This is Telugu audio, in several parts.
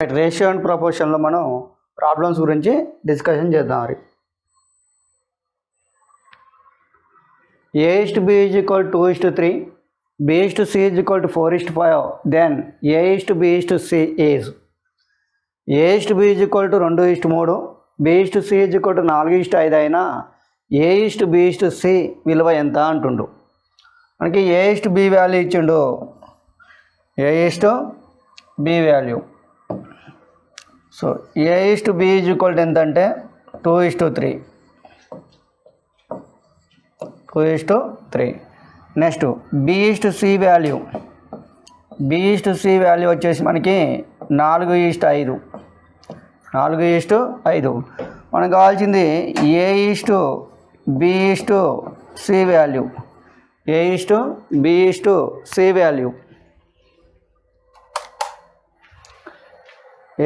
రేషియో అండ్ ప్రపోర్షన్లో మనం ప్రాబ్లమ్స్ గురించి డిస్కషన్ చేద్దాం. మరి A:B is equal to 2:3, B:C is equal to 4:5, then A:B:C is A:B is equal to 2:3, B:C is equal to 4:5 అయినా A:B:C విలువ ఎంత అంటుండు. మనకి A:B వాల్యూ ఇచ్చిండు. A:B value, so A:B is equal to ఎంత అంటే 2:3. Next B:C value, B:C value వచ్చేసి మనకి 4:5. మనకు కావాల్సింది A:B:C value, A:B:C value,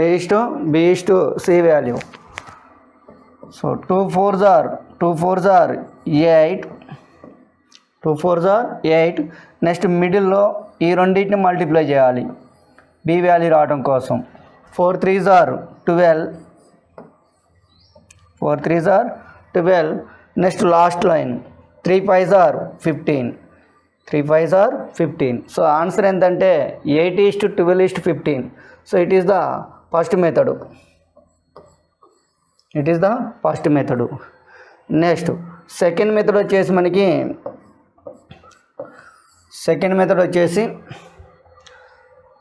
A:B:C value. So 2 4s are 8. Next మిడిల్లో ఈ రెండింటిని మల్టిప్లై చేయాలి బి వాల్యూ రావడం కోసం. 4 3s are 12. Next last line 3 5s are 15. So answer ఎంతంటే 8:12:15. So it is the first method. Next second method వచ్చేసి మనకి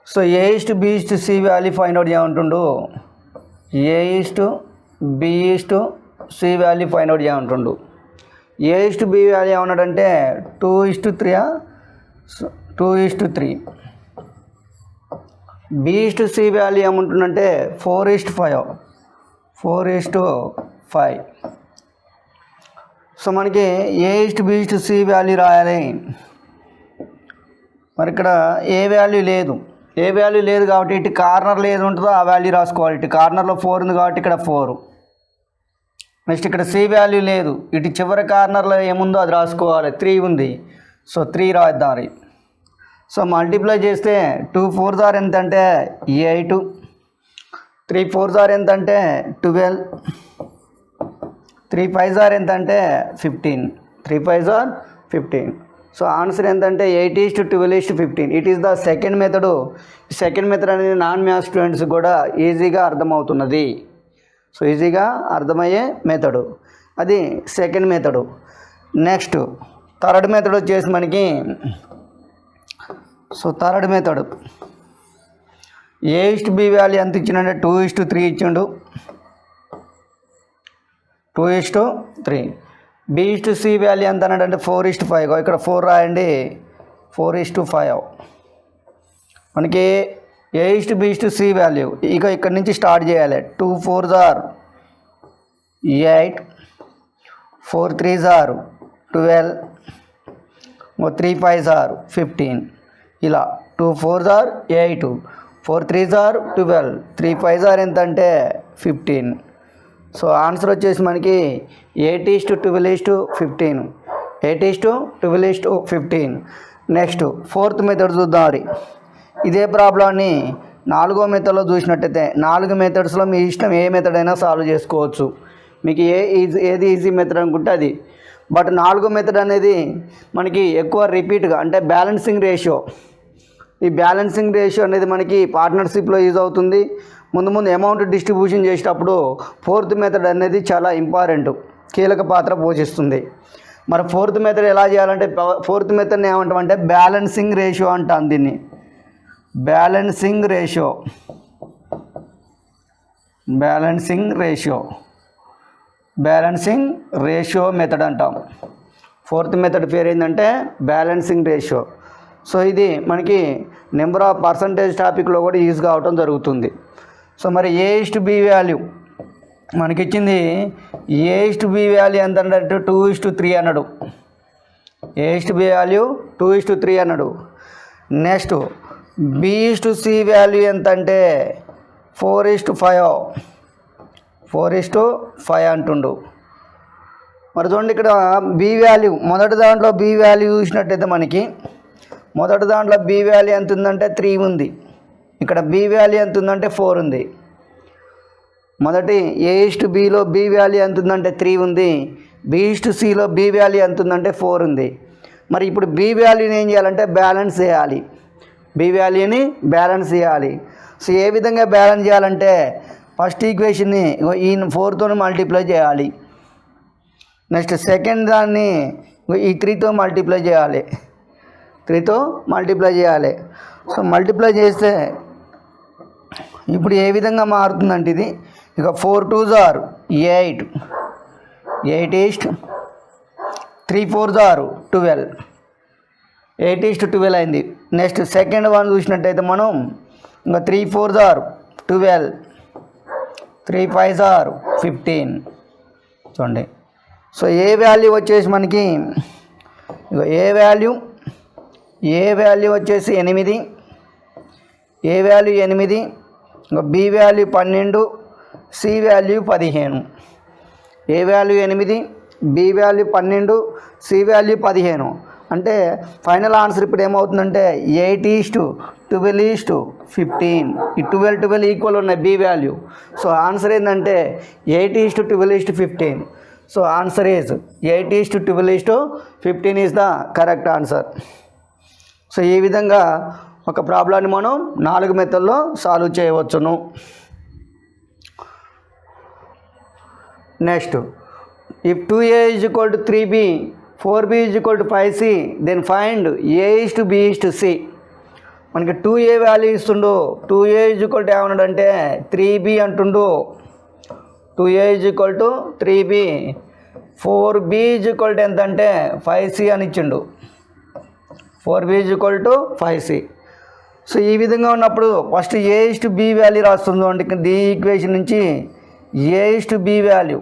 so A:B:C value find out చేయమంటుండు. A:B:C వాల్యూ ఫైండ్ అవుట్ చేయమంటుండు. A:B వాల్యూ ఏమన్నాడంటే 2:3. B:C వాల్యూ ఏమంటుందంటే 4:5. సో మనకి A:B:C వాల్యూ రాయాలి. మరి ఇక్కడ ఏ వాల్యూ లేదు కాబట్టి ఇటు కార్నర్లో ఏది ఉంటుందో ఆ వాల్యూ రాసుకోవాలి. ఇటు కార్నర్లో 4 ఉంది కాబట్టి ఇక్కడ 4. నెక్స్ట్ ఇక్కడ C వాల్యూ లేదు, ఇటు చివరి కార్నర్లో ఏముందో అది రాసుకోవాలి. 3 ఉంది, సో 3 రాద్దాం. సో మల్టిప్లై చేస్తే 2 4s are ఎంత అంటే 8, 3 4s are ఎంత అంటే 12, 3 5s are ఎంత అంటే 15. సో ఆన్సర్ ఎంతంటే 8:12:15. It is the second method. Second method అనేది నాన్ మ్యాథ్స్ స్టూడెంట్స్ కూడా ఈజీగా అర్థమవుతున్నది. సో ఈజీగా అర్థమయ్యే మెథడు అది second method. Next third method వచ్చేసి మనకి A:B వాల్యూ ఎంత ఇచ్చిండంటే 2:3 ఇచ్చిండు. 2:3. B:C వాల్యూ ఎంత అన్నాడంటే 4:5. ఇక్కడ 4 రాయండి, 4:5. మనకి A:B:C వాల్యూ ఇక ఇక్కడ నుంచి స్టార్ట్ చేయాలి. 2 4s are 8, 4 3s are 12, 3 5s are 15. ఇలా 2 4s are 8, 4 3s are 12, 3 5s are ఎంత అంటే 15. సో ఆన్సర్ వచ్చేసి మనకి 8:12:15. నెక్స్ట్ ఫోర్త్ మెథడ్ చూద్దాం. ఇదే ప్రాబ్లమ్ని 4వ మెథడ్లో చూసినట్టయితే 4 మెథడ్స్లో మీ ఇష్టం ఏ మెథడ్ అయినా సాల్వ్ చేసుకోవచ్చు. మీకు ఏది ఈజీ మెథడ్ అనుకుంటే అది. బట్ 4వ మెథడ్ అనేది మనకి ఎక్కువ రిపీట్గా అంటే బ్యాలెన్సింగ్ రేషియో. ఈ బ్యాలెన్సింగ్ రేషియో అనేది మనకి పార్ట్నర్షిప్లో యూజ్ అవుతుంది. ముందు అమౌంట్ డిస్ట్రిబ్యూషన్ చేసేటప్పుడు ఫోర్త్ మెథడ్ అనేది చాలా ఇంపార్టెంట్, కీలక పాత్ర పోషిస్తుంది. మరి ఫోర్త్ మెథడ్ ఎలా చేయాలంటే ఫోర్త్ మెథడ్ని ఏమంటామంటే బ్యాలెన్సింగ్ రేషియో అంటాం. దీన్ని బ్యాలెన్సింగ్ రేషియో మెథడ్ అంటాం. ఫోర్త్ మెథడ్ పేరు ఏంటంటే బ్యాలెన్సింగ్ రేషియో. సో ఇది మనకి నెంబర్ ఆఫ్ పర్సంటేజ్ టాపిక్లో కూడా యూజ్ కావటం జరుగుతుంది. సో మరి A:B వాల్యూ మనకి ఇచ్చింది. A:B వాల్యూ ఎంత అంటే 2:3 అన్నాడు. A:B వాల్యూ 2:3 అన్నాడు. నెక్స్ట్ B:C వాల్యూ ఎంత అంటే 4:5 అంటుండు. మరి చూడండి ఇక్కడ B వాల్యూ మొదటి దాంట్లో B వాల్యూ చూసినట్టయితే మనకి మొదటి దాంట్లో B వాల్యూ ఎంత ఉందంటే 3 ఉంది. ఇక్కడ బి వాల్యూ ఎంత ఉందంటే 4 ఉంది. మొదటి A/Bలో బి వాల్యూ ఎంత ఉందంటే 3 ఉంది. B/Cలో బి వాల్యూ ఎంత ఉందంటే 4 ఉంది. మరి ఇప్పుడు బి వాల్యూని ఏం చేయాలంటే బ్యాలెన్స్ చేయాలి. బి వాల్యూని బ్యాలెన్స్ చేయాలి. సో ఏ విధంగా బ్యాలెన్స్ చేయాలంటే ఫస్ట్ ఈక్వేషన్ని ఈ 4తో మల్టిప్లై చేయాలి. నెక్స్ట్ సెకండ్ దాన్ని ఈ 3తో మల్టిప్లై చేయాలి. 3తో మల్టిప్లై చేయాలి. సో మల్టిప్లై చేస్తే ఇప్పుడు ఏ విధంగా మారుతుందంటే ఇది ఇక 4 2s are 8, 8 is 3 4s are 12, 8 is 12 అయింది. నెక్స్ట్ సెకండ్ వన్ చూసినట్టయితే మనం ఇంకా 3 4s are 12, 3 5s are 15 చూడండి. సో ఏ వాల్యూ వచ్చేసి మనకి ఇక ఏ వాల్యూ వచ్చేసి 8, ఏ వాల్యూ 8, ఇంకా B value 12, C value 15. A value 8, B value 12, C value 15. అంటే ఫైనల్ ఆన్సర్ ఇప్పుడు ఏమవుతుందంటే 8:12:15. ఈ 12 12 ఈక్వల్ ఉన్నాయి బి వాల్యూ. సో ఆన్సర్ ఏంటంటే 8:12:15. So answer is 8:12:15 is the correct answer. So ఈ విధంగా ఒక ప్రాబ్లాన్ని మనం 4 మెథడ్లో సాల్వ్ చేయవచ్చును. Next if 2a is equal to 3b, 4b is equal to 5c, then find A/B/C. మనకి 2a వాల్యూ ఇస్తుండు. 2a is equal to ఏమన్నాడంటే 3b అంటుండు. 2a is equal to 3b, 4b is equal to ఎంత అంటే 5c అని ఇచ్చిండు. 4b is equal to 5c. So ఈ విధంగా ఉన్నప్పుడు ఫస్ట్ A/B వాల్యూ రాస్తుందో అంటే ఈ ఈక్వేషన్ నుంచి A/B వాల్యూ.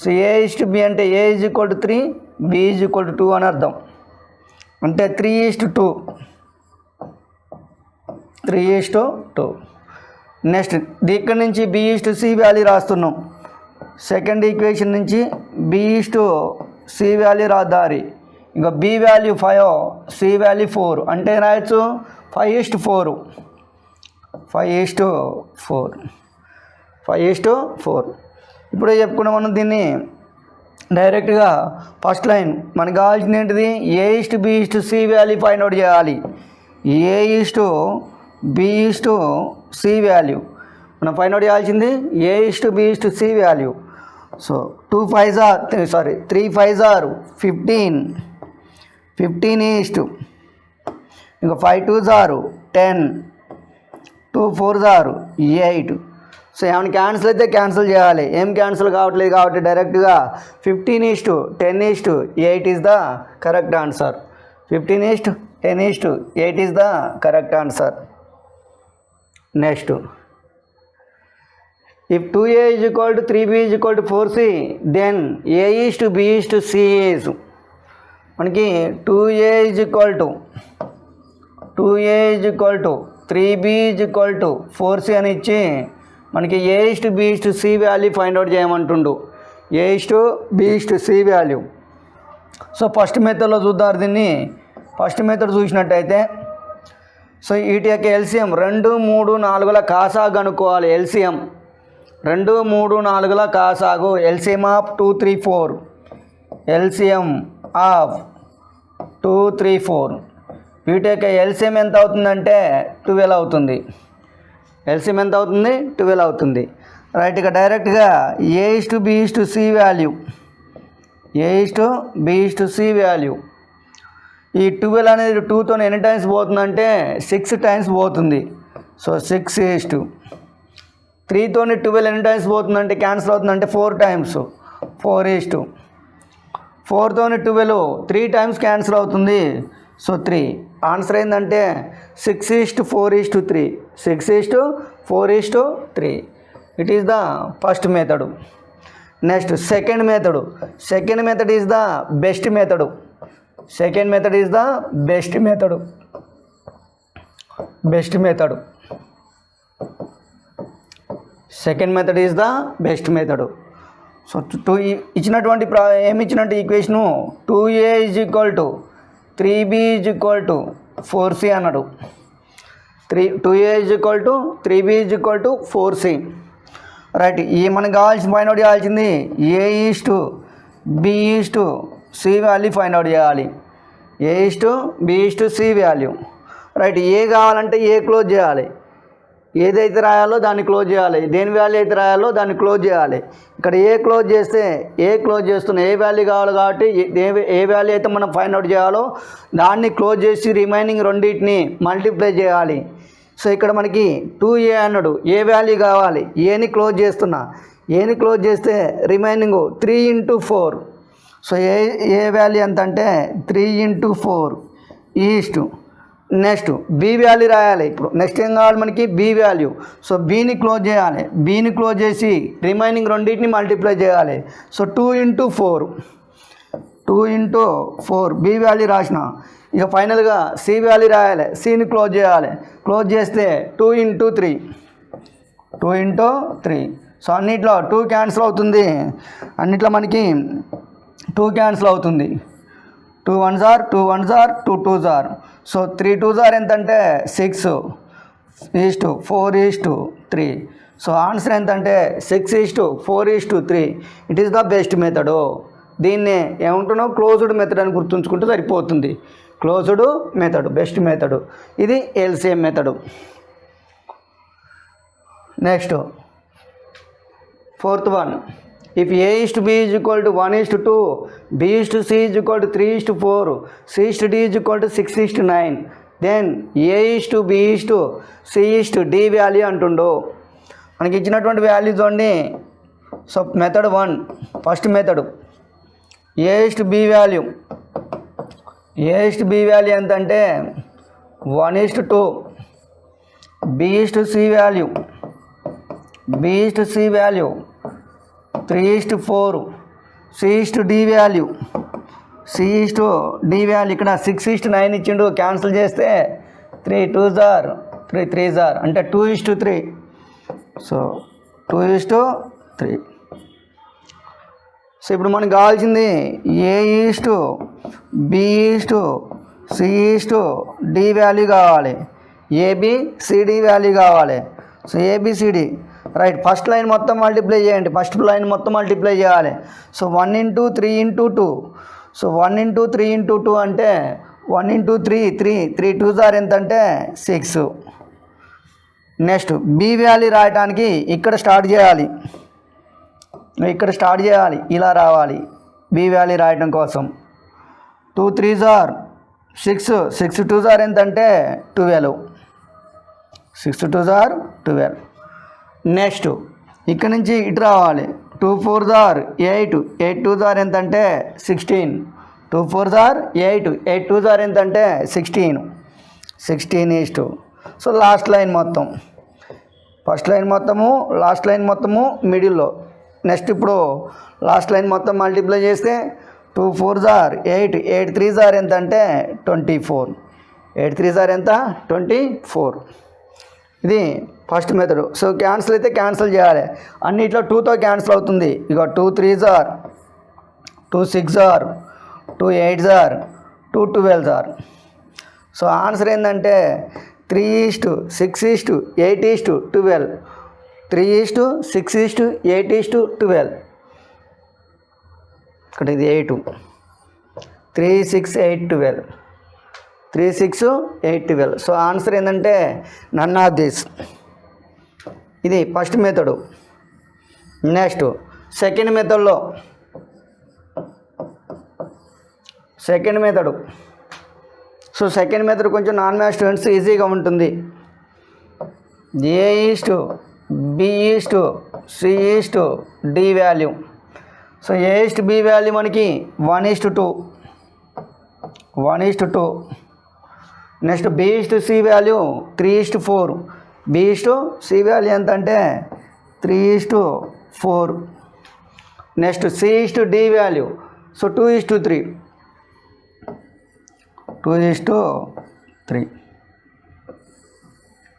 సో A/B అంటే A is equal to 3, B is equal to 2 అని అర్థం. అంటే 3:2. 3:2. నెక్స్ట్ ఇక్కడ నుంచి B/C వాల్యూ రాస్తున్నాం. సెకండ్ ఈక్వేషన్ నుంచి B/C వాల్యూ రాద్దారి. ఇంకా B వాల్యూ 5, C వాల్యూ 4 అంటే రాయొచ్చు 5:4. 5:4. ఇప్పుడే చెప్పుకున్నాం మనం దీన్ని డైరెక్ట్గా ఫస్ట్ లైన్ మనకు కావాల్సింది ఏంటిది A/B/C వాల్యూ ఫైండ్ అవుట్ చేయాలి. A/B/C వాల్యూ మనం ఫైండ్ అవుట్ చేయాల్సింది A/B/C value. So 3 5s are 15, 15 is ఇంకా 5 2s are 10, 2 4s are 8. So ఏమైనా క్యాన్సిల్ అయితే క్యాన్సిల్ చేయాలి. ఏం క్యాన్సిల్ కావట్లేదు కాబట్టి డైరెక్ట్గా 15:10:8 is the correct answer. 15:10:8 is the correct answer. Next if 2a is equal to 3b is equal to 4c, then A/B/C is మనకి 2a is equal to 3b is equal to 4c అని ఇచ్చి మనకి A/B/C వాల్యూ ఫైండ్ అవుట్ చేయమంటుండు. A/B/C value. సో ఫస్ట్ మెథడ్లో చూద్దాం దీన్ని. ఫస్ట్ మెథడ్ చూసినట్టయితే సో వీటి యొక్క ఎల్సిఎం 2 3 4ల కాసాగు కనుక్కోవాలి. ఎల్సిఎం 2 3 4ల కాసాగు. LCM of 2 3 4. LCM of 2 3 4. వీటి యొక్క ఎల్సిఎం ఎంత అవుతుందంటే 12 అవుతుంది. ఎల్సిఎం ఎంత అవుతుంది 12 అవుతుంది. రైట్. ఇక డైరెక్ట్గా A/B/C వాల్యూ. A/B/C వాల్యూ ఈ 12 అనేది 2తో ఎన్ని టైమ్స్ పోతుందంటే 6 టైమ్స్ పోతుంది. సో 6:3. 3తోని 12 ఎన్ని టైమ్స్ పోతుందంటే క్యాన్సిల్ అవుతుందంటే 4 టైమ్స్. 4:2. 4తోని 12 3 టైమ్స్ క్యాన్సిల్ అవుతుంది. సో 3. ఆన్సర్ ఏంటంటే 6:4:3. 6:4:3. It is the first method. Next second method. Second method is the best method. Second method is the best method. Second method is the best method. So ఇచ్చినటువంటి ఏమి ఇచ్చినట్టు equation 2a is equal to 3b is equal to 4c అన్నాడు. 2a is equal to 3b is equal to 4c. Right, ఈ మనకు కావాల్సిన ఫైండ్ అవుట్ చేయాల్సింది a is to b is to c value find out చేయాలి. a is to b is to c value. Right, A కావాలంటే ఏ క్లోజ్ చేయాలి, ఏదైతే రాయాలో దాన్ని క్లోజ్ చేయాలి, దేని వాల్యూ అయితే రాయాలో దాన్ని క్లోజ్ చేయాలి. ఇక్కడ ఏ క్లోజ్ చేస్తే ఏ క్లోజ్ చేస్తున్న ఏ వాల్యూ కావాలి కాబట్టి ఏ వాల్యూ అయితే మనం ఫైండ్ అవుట్ చేయాలో దాన్ని క్లోజ్ చేసి రిమైనింగ్ రెండింటిని మల్టిప్లై చేయాలి. సో ఇక్కడ మనకి 2a అన్నాడు, ఏ వాల్యూ కావాలి, ఏని క్లోజ్ చేస్తున్నా, ఏని క్లోజ్ చేస్తే రిమైనింగ్ 3 × 4. సో ఏ వాల్యూ ఎంత అంటే 3 × 4 ఈస్ట్. నెక్స్ట్ బి వాల్యూ రాయాలి. ఇప్పుడు నెక్స్ట్ ఏం కావాలి మనకి, బి వాల్యూ. సో బీని క్లోజ్ చేయాలి, బీని క్లోజ్ చేసి రిమైనింగ్ రెండింటిని మల్టిప్లై చేయాలి. సో 2 × 4 2 × 4 బి వాల్యూ రాసిన. ఇక ఫైనల్గా సి వాల్యూ రాయాలి, సిని క్లోజ్ చేయాలి, క్లోజ్ చేస్తే 2 × 3 2 × 3. సో అన్నిట్లో 2 క్యాన్సిల్ అవుతుంది, అన్నిట్లో మనకి 2 క్యాన్సిల్ అవుతుంది. 2 1s are 2 1s are 2 2s are. So 3 2s are ఎంత అంటే 6 is to 4 is to 3. So answer ఎంత అంటే 6 is to 4 is to 3. It is the best method. దీన్ని ఏమంటున్నావు, క్లోజ్డ్ మెథడ్ అని గుర్తుంచుకుంటే సరిపోతుంది. Closed method best method. ఇది LCM method. Next fourth one, if a is to b is equal to 1 is to 2, b is to c is equal to 3 is to 4, c is to d is equal to 6 is to 9, then a is to b is to c is to d value అంటుండో. మనకి ఇచ్చినటువంటి వాల్యూ చూడండి. So method 1 first method, a is to b value, a is to b value ఎంత అంటే 1 is to 2, b is to c value, b is to c value 3 is to 4, c is to d value, c is to d value. ఇక్కడ 6 is to 9 ఇచ్చిండు, క్యాన్సిల్ చేస్తే 3 2s are 3 3s are అంటే 2 is to 3. So 2 is to 3. So ఇప్పుడు మనకు కావాల్సింది a is to b is to c is to d value కావాలి, abcd వాల్యూ కావాలి. So abcd right, first line మొత్తం మల్టిప్లై చేయండి, ఫస్ట్ లైన్ మొత్తం మల్టిప్లై చేయాలి. సో 1 × 3 × 2. సో 1 × 3 × 2 అంటే 1 × 3 3 3 2s are ఎంత అంటే 6. నెక్స్ట్ బి వాల్యూ రాయటానికి ఇక్కడ స్టార్ట్ చేయాలి, ఇక్కడ స్టార్ట్ చేయాలి, ఇలా రావాలి బి వాల్యూ రాయటం కోసం. 2 3s are 6 6 2s are ఎంత అంటే 12, 6 2s are 12. నెక్స్ట్ ఇక్కడ నుంచి ఇటు రావాలి, 2 4s are 8 8 2s are ఎంత అంటే 16, 2 4s are 8 8 2s are ఎంత అంటే 16 16 is to. So last line మొత్తం, ఫస్ట్ లైన్ మొత్తము లాస్ట్ లైన్ మొత్తము మిడిల్లో. నెక్స్ట్ ఇప్పుడు లాస్ట్ లైన్ మొత్తం మల్టిప్లై చేస్తే 2 4s are 8 8 3s are ఎంత అంటే 24, 8 3s are ఎంత 24. ఇది ఫస్ట్ మెథడ్. సో క్యాన్సిల్ అయితే క్యాన్సిల్ చేయాలి, అన్నిట్లో 2తో క్యాన్సిల్ అవుతుంది. ఇక 2 3s are 2 6s are 2 8s are 2 12s are. So answer ఏంటంటే 3 is to 6 is to 8 is to 12, 3 is to 6 is to 8 is to 12. ఇక్కడ ఇది 8 3 6 8 12 3 6 8 12. సో ఆన్సర్ ఏంటంటే నన్ ఆఫ్ దిస్. ఇది ఫస్ట్ మెథడు. నెక్స్ట్ సెకండ్ మెథడ్లో, second method. So second method కొంచెం నాన్ మ్యాథ్స్ స్టూడెంట్స్ ఈజీగా ఉంటుంది. A is to B is to C is to D value. So A is to B value మనకి 1 is to 2 1 is to 2. Next B is to C value 3 is to 4, B is to C value ఎంత అంటే 3 is to 4. Next C is to D value, so 2 is to 3 2 is to 3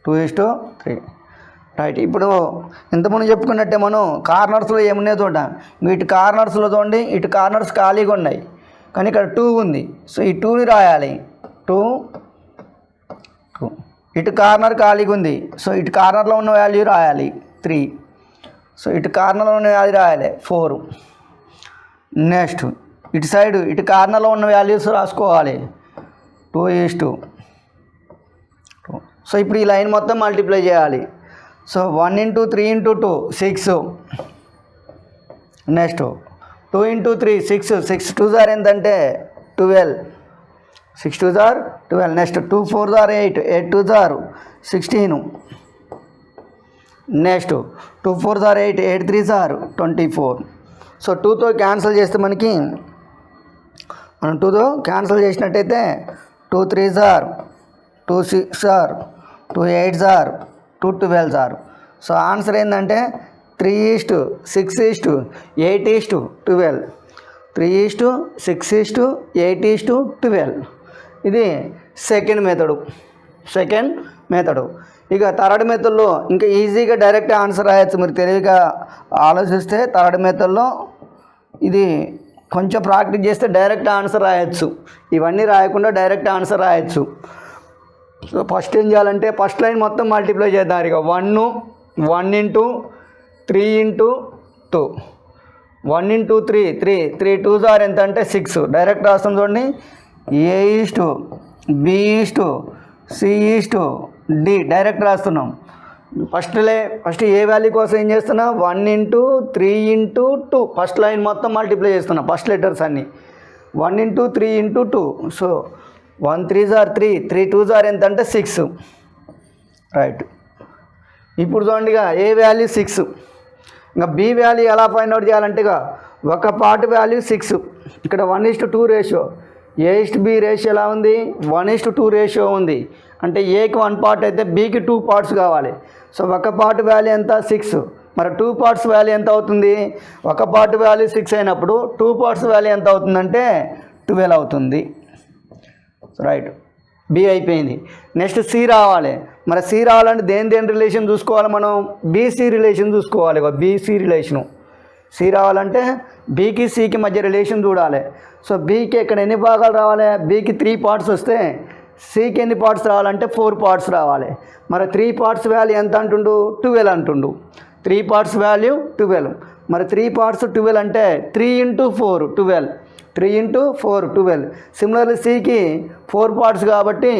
2 is to 3. Right, ఇప్పుడు ఇంతకుముందు చెప్పుకున్నట్టే మనం కార్నర్స్లో ఏమున్నాయో చూద్దాం. ఇటు కార్నర్స్లో చూడండి, ఇటు కార్నర్స్ ఖాళీగా ఉన్నాయి కానీ ఇక్కడ 2 ఉంది. సో ఈ 2ని రాయాలి, 2 2 ఇటు కార్నర్ ఖాళీగా ఉంది. సో ఇటు కార్నర్లో ఉన్న వాల్యూ రాయాలి 3. సో ఇటు కార్నర్లో ఉన్న వాల్యూ రాయాలి 4. నెక్స్ట్ ఇటు సైడ్ ఇటు కార్నర్లో ఉన్న వాల్యూస్ రాసుకోవాలి 2:2. సో ఇప్పుడు ఈ లైన్ మొత్తం మల్టిప్లై చేయాలి. సో 1 × 3 × 2 6. నెక్స్ట్ 2 × 3 6. 6 2s ఎంతంటే 12. 6 2s 12. Next 2 4s 8. 8 2s 16. Next 2 4s 8. 8 3s 24. So 2తో క్యాన్సిల్ చేస్తే మనకి మనం 2తో క్యాన్సిల్ చేసినట్టయితే 2 3s 2 6s 2 8s 2 12s. So answer ఏంటంటే 3:6:8:12. 3:6:8:12. ఇది సెకండ్ మెథడు. ఇక థర్డ్ మెథడ్లో ఇంకా ఈజీగా డైరెక్ట్ ఆన్సర్ రాయొచ్చు. మీరు తెలివిగా ఆలోచిస్తే థర్డ్ మెథడ్లో ఇది కొంచెం ప్రాక్టీస్ చేస్తే డైరెక్ట్ ఆన్సర్ రాయొచ్చు. ఇవన్నీ రాయకుండా డైరెక్ట్ ఆన్సర్ రాయొచ్చు. సో ఫస్ట్ ఏం చేయాలంటే ఫస్ట్ లైన్ మొత్తం మల్టిప్లై చేద్దాం. ఇక 1 × 3 × 2. 1 × 3 3. 3 2s ఎంత అంటే 6. డైరెక్ట్ రాస్తాం చూడండి. A:B:C:D డైరెక్ట్ రాస్తున్నాం. ఫస్ట్ ఏ వాల్యూ కోసం ఏం చేస్తున్నా 1 × 3 × 2. ఫస్ట్ లైన్ మొత్తం మల్టిప్లై చేస్తున్నాం. ఫస్ట్ లెటర్స్ అన్నీ 1 × 3 × 2. So 1 3s 3. 3 2s ఎంత అంటే 6. రైట్. ఇప్పుడు చూడండి ఇక ఏ వాల్యూ 6. ఇంకా బి వాల్యూ ఎలా ఫైండ్ అవుట్ చేయాలంటే ఇక ఒక పార్ట్ వాల్యూ 6. ఇక్కడ 1:2 రేషియో. A:B రేషియో ఎలా ఉంది 1:2 రేషియో ఉంది. అంటే ఏకి 1 పార్ట్ అయితే బీకి 2 పార్ట్స్ కావాలి. సో ఒక పార్ట్ వాల్యూ ఎంత 6. మరి 2 పార్ట్స్ వాల్యూ ఎంత అవుతుంది? ఒక పార్ట్ వాల్యూ 6 అయినప్పుడు 2 పార్ట్స్ వాల్యూ ఎంత అవుతుందంటే 12 అవుతుంది. రైట్. బి అయిపోయింది. నెక్స్ట్ సి రావాలి. మరి సి రావాలంటే దేని రిలేషన్ చూసుకోవాలి మనం? బీసీ రిలేషన్ చూసుకోవాలి. బీసీ రిలేషను సి రావాలంటే బీకి సికి మధ్య రిలేషన్ చూడాలి. సో బీకి ఇక్కడ ఎన్ని భాగాలు రావాలి? బీకి 3 పార్ట్స్ వస్తే సికి ఎన్ని పార్ట్స్ రావాలంటే 4 పార్ట్స్ రావాలి. మరి 3 పార్ట్స్ వాల్యూ ఎంత అంటుండు? 12 అంటుండు. 3 పార్ట్స్ వాల్యూ 12. మరి 3 పార్ట్స్ 12 అంటే 3 × 4 12. 3 × 4 12. సిమిలర్లీ సికి 4 పార్ట్స్ కాబట్టి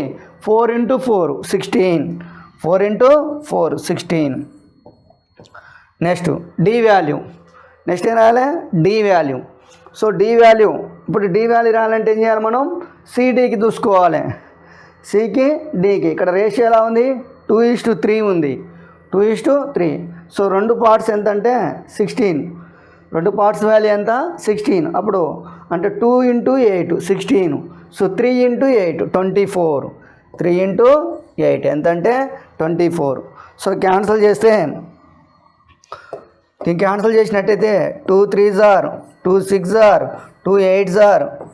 4 × 4 16. 4 × 4 16. Next D value. నెక్స్ట్ ఏం రాయాలి? D value. So D value ఇప్పుడు డి వాల్యూ రాయాలంటే ఏం చేయాలి మనం? సిడికి చూసుకోవాలి. సికి డికి ఇక్కడ రేషియో ఎలా ఉంది? 2:3 ఉంది. 2:3. సో 2 పార్ట్స్ ఎంత అంటే 16. 2 పార్ట్స్ వాల్యూ ఎంత? 16. అప్పుడు అంటే 2 × 8 16. సో 3 × 8 24. 3 × 8 ఎంత అంటే 24. సో క్యాన్సిల్ చేస్తే క్యాన్సిల్ చేసినట్టయితే 2 3s 2 6s 2 8s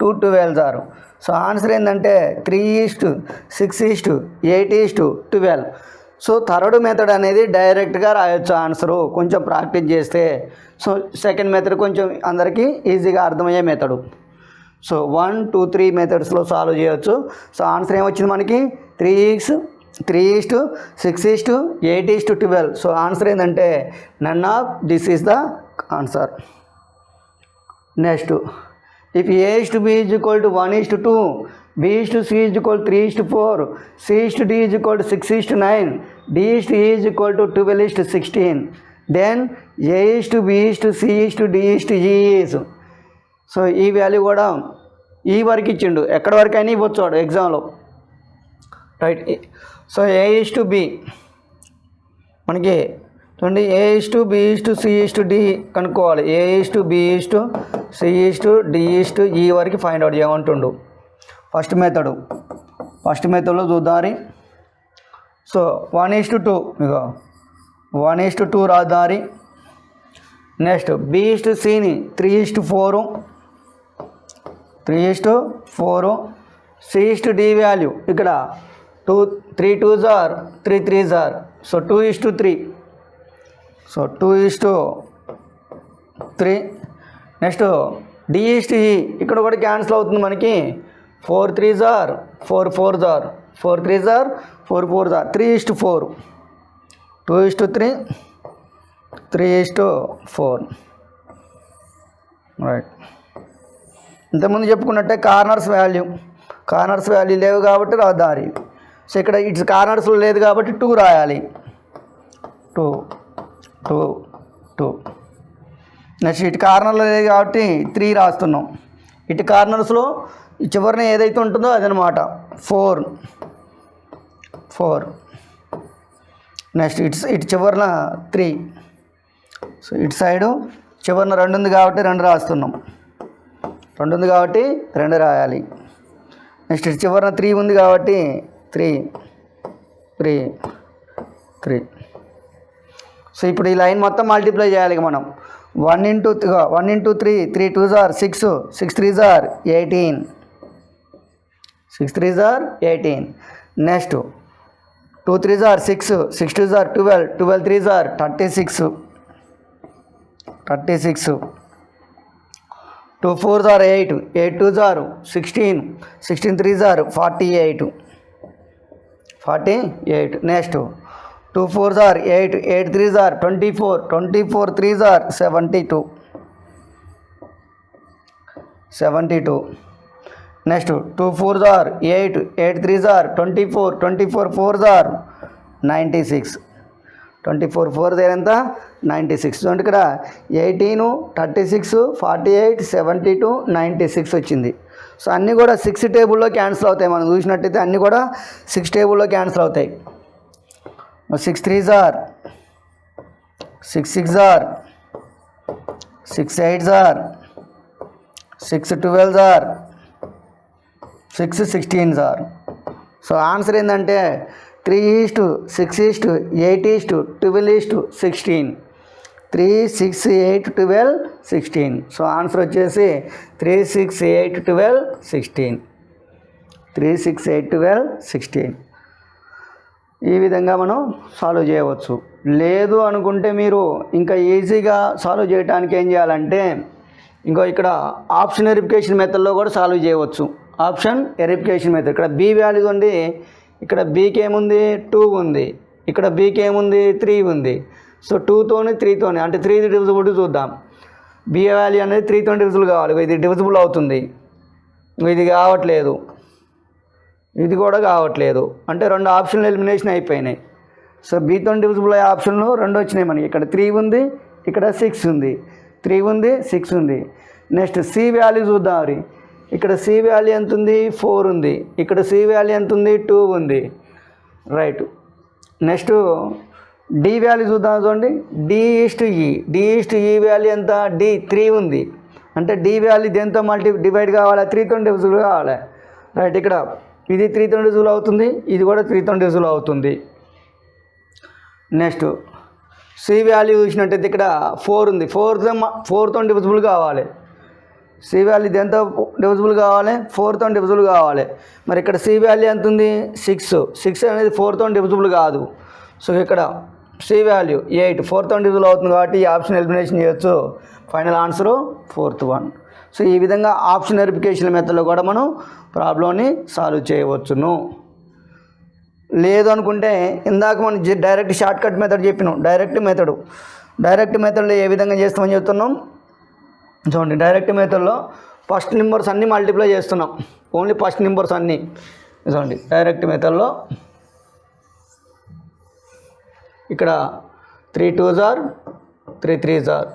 2 12s. So answer ఏంటంటే 3:6:8:12. సో థర్డ్ మెథడ్ అనేది డైరెక్ట్గా రాయొచ్చు ఆన్సరు కొంచెం ప్రాక్టీస్ చేస్తే. సో సెకండ్ మెథడ్ కొంచెం అందరికీ ఈజీగా అర్థమయ్యే మెథడు. సో 1 2 3 మెథడ్స్లో సాల్వ్ చేయొచ్చు. సో ఆన్సర్ ఏమొచ్చింది మనకి? 3:6:8:12. సో ఆన్సర్ ఏంటంటే none of this is the answer. Next if A:B = 1:2, B:C = 3:4, C:D = 6:9, D:E = 12:16, then A:B C:D E is. So ఈ వాల్యూ కూడా ఈ వరకు ఇచ్చిండు. ఎక్కడి వరకు అయినా ఇవ్వచ్చు వాడు ఎగ్జామ్లో. రైట్. సో A:B మనకి చూడండి A:B C:D కనుక్కోవాలి. A:B C:D E వరకు ఫైండ్ అవుట్ చేయమంటుండు. ఫస్ట్ మెథడ్లో చూద్దాం. సో 1:2 ఇక 1:2 రాద్దారి. నెక్స్ట్ B:Cని 3:4 C:D వాల్యూ ఇక్కడ 3 2s 3 3s. So 2:3. So 2:3. Next D:E ఇక్కడ కూడా క్యాన్సిల్ అవుతుంది మనకి. 4 3s 4 4s 4 3s are 4 4s are 3:4, 2:3, 3:4. Right. ఇంతకుముందు చెప్పుకున్నట్టే కార్నర్స్ వాల్యూ లేవు కాబట్టి రహదారి. సో ఇక్కడ ఇట్స్ కార్నర్స్లో లేదు కాబట్టి 2 రాయాలి. 2 2 2. నెక్స్ట్ ఇటు కార్నర్లో లేదు కాబట్టి 3 రాస్తున్నాం. ఇటు కార్నర్స్లో చివరిన ఏదైతే ఉంటుందో అదనమాట 4 4. నెక్స్ట్ ఇటు చివరిన 3. సో ఇటు సైడు చివరిన 2 ఉంది కాబట్టి 2 రాస్తున్నాం. 2 ఉంది కాబట్టి 2 రాయాలి. నెక్స్ట్ ఇటు చివరిన 3 ఉంది కాబట్టి 3 3 3. సో ఇప్పుడు ఈ లైన్ మొత్తం మల్టిప్లై చేయాలి మనం. 1 into 3, 3 2s are 6, 6 3s are 18, 6 3s are 18. Next 2 3s are 6, 6 2s are 12, 12 3s are 36, 36. 2 4s are 8, 8 2s are 16, 16 3s are 48, 48. Next 2 4s are 8, 8 3s are 24, 24 3s are 72, 72. Next 2 4s are 8, 8 3s are 24, 24 4s are 96, 24 4s ఎంత 96. చూడండి ఇక్కడ 18, 36, 48, 72, 96 వచ్చింది. సో అన్నీ కూడా 6 టేబుల్లో క్యాన్సిల్ అవుతాయి. మనం చూసినట్టయితే అన్నీ కూడా 6 టేబుల్లో క్యాన్సిల్ అవుతాయి. 6 3s are 6 6s are 6 8s are 6 12s are 6 16s are. So answer ఏంటంటే 3:6:8:12:16, 3 6 8 12 16. సో ఆన్సర్ వచ్చేసి 3 6 8 12 16, 3 6 8 12 16. ఈ విధంగా మనం సాల్వ్ చేయవచ్చు. లేదు అనుకుంటే మీరు ఇంకా ఈజీగా సాల్వ్ చేయడానికి ఏం చేయాలంటే ఇంకో ఇక్కడ ఆప్షన్ వెరిఫికేషన్ మెథడ్లో కూడా సాల్వ్ చేయవచ్చు. Option verification method. ఇక్కడ బి వాల్యూ ఉంది, ఇక్కడ బీకి ఏముంది 2 ఉంది, ఇక్కడ బీకి ఏముంది 3 ఉంది. సో 2తోని 3తోని అంటే 3 డివిజిబుల్ చూద్దాం. బి వాల్యూ అనేది 3తో డివిజిబుల్ కావాలి. ఇది డివిజిబుల్ అవుతుంది, ఇది కావట్లేదు, ఇది కూడా కావట్లేదు. అంటే 2 ఆప్షన్లు ఎలిమినేషన్ అయిపోయినాయి. సో బీతో డివిజిబుల్ అయ్యే ఆప్షన్లు 2 వచ్చినాయి మనకి. ఇక్కడ 3 ఉంది, ఇక్కడ 6 ఉంది, 3 ఉంది 6 ఉంది. నెక్స్ట్ సి వాల్యూ చూద్దాం. ఇక్కడ సి వాల్యూ ఎంత ఉంది 4 ఉంది, ఇక్కడ సి వాల్యూ ఎంత ఉంది 2 ఉంది. రైట్. నెక్స్ట్ డి వాల్యూ చూద్దాం. చూడండి డి/ఈ వాల్యూ ఎంత డి 3 ఉంది. అంటే డి వాల్యూ దేంతో డివైడ్ కావాలి 3తో డివిజిబుల్ కావాలి. రైట్. ఇక్కడ ఇది 3తో డివిజిబుల్ అవుతుంది, ఇది కూడా 3తో డివిజిబుల్ అవుతుంది. నెక్స్ట్ సి వాల్యూ చూసినట్టయితే ఇక్కడ 4 ఉంది, 4తో డివిజిబుల్ కావాలి. సి వాల్యూ దేంతో డివిజిబుల్ కావాలి 4తో డివిజిబుల్ కావాలి. మరి ఇక్కడ సి వాల్యూ ఎంత ఉంది 6 అనేది 4తో డివిజిబుల్ కాదు. సో ఇక్కడ సి వాల్యూ 8 4తో డివిజిబుల్ అవుతుంది కాబట్టి ఈ ఆప్షన్ ఎలిమినేషన్ చేయొచ్చు. Final answer 4th one. So ఈ విధంగా ఆప్షన్ వెరిఫికేషన్ మెథడ్లో కూడా మనం ప్రాబ్లంని సాల్వ్ చేయవచ్చును. లేదు అనుకుంటే ఇందాక మనం డైరెక్ట్ షార్ట్ కట్ మెథడ్ చెప్పినాం. డైరెక్ట్ మెథడ్లో ఏ విధంగా చేస్తామని చెప్తున్నాం చూడండి. డైరెక్ట్ మెథడ్లో ఫస్ట్ నెంబర్స్ అన్నీ మల్టిప్లై చేస్తున్నాం, ఓన్లీ ఫస్ట్ నెంబర్స్ అన్నీ. చూడండి డైరెక్ట్ మెథడ్లో ఇక్కడ 3 2s are 3 3s are.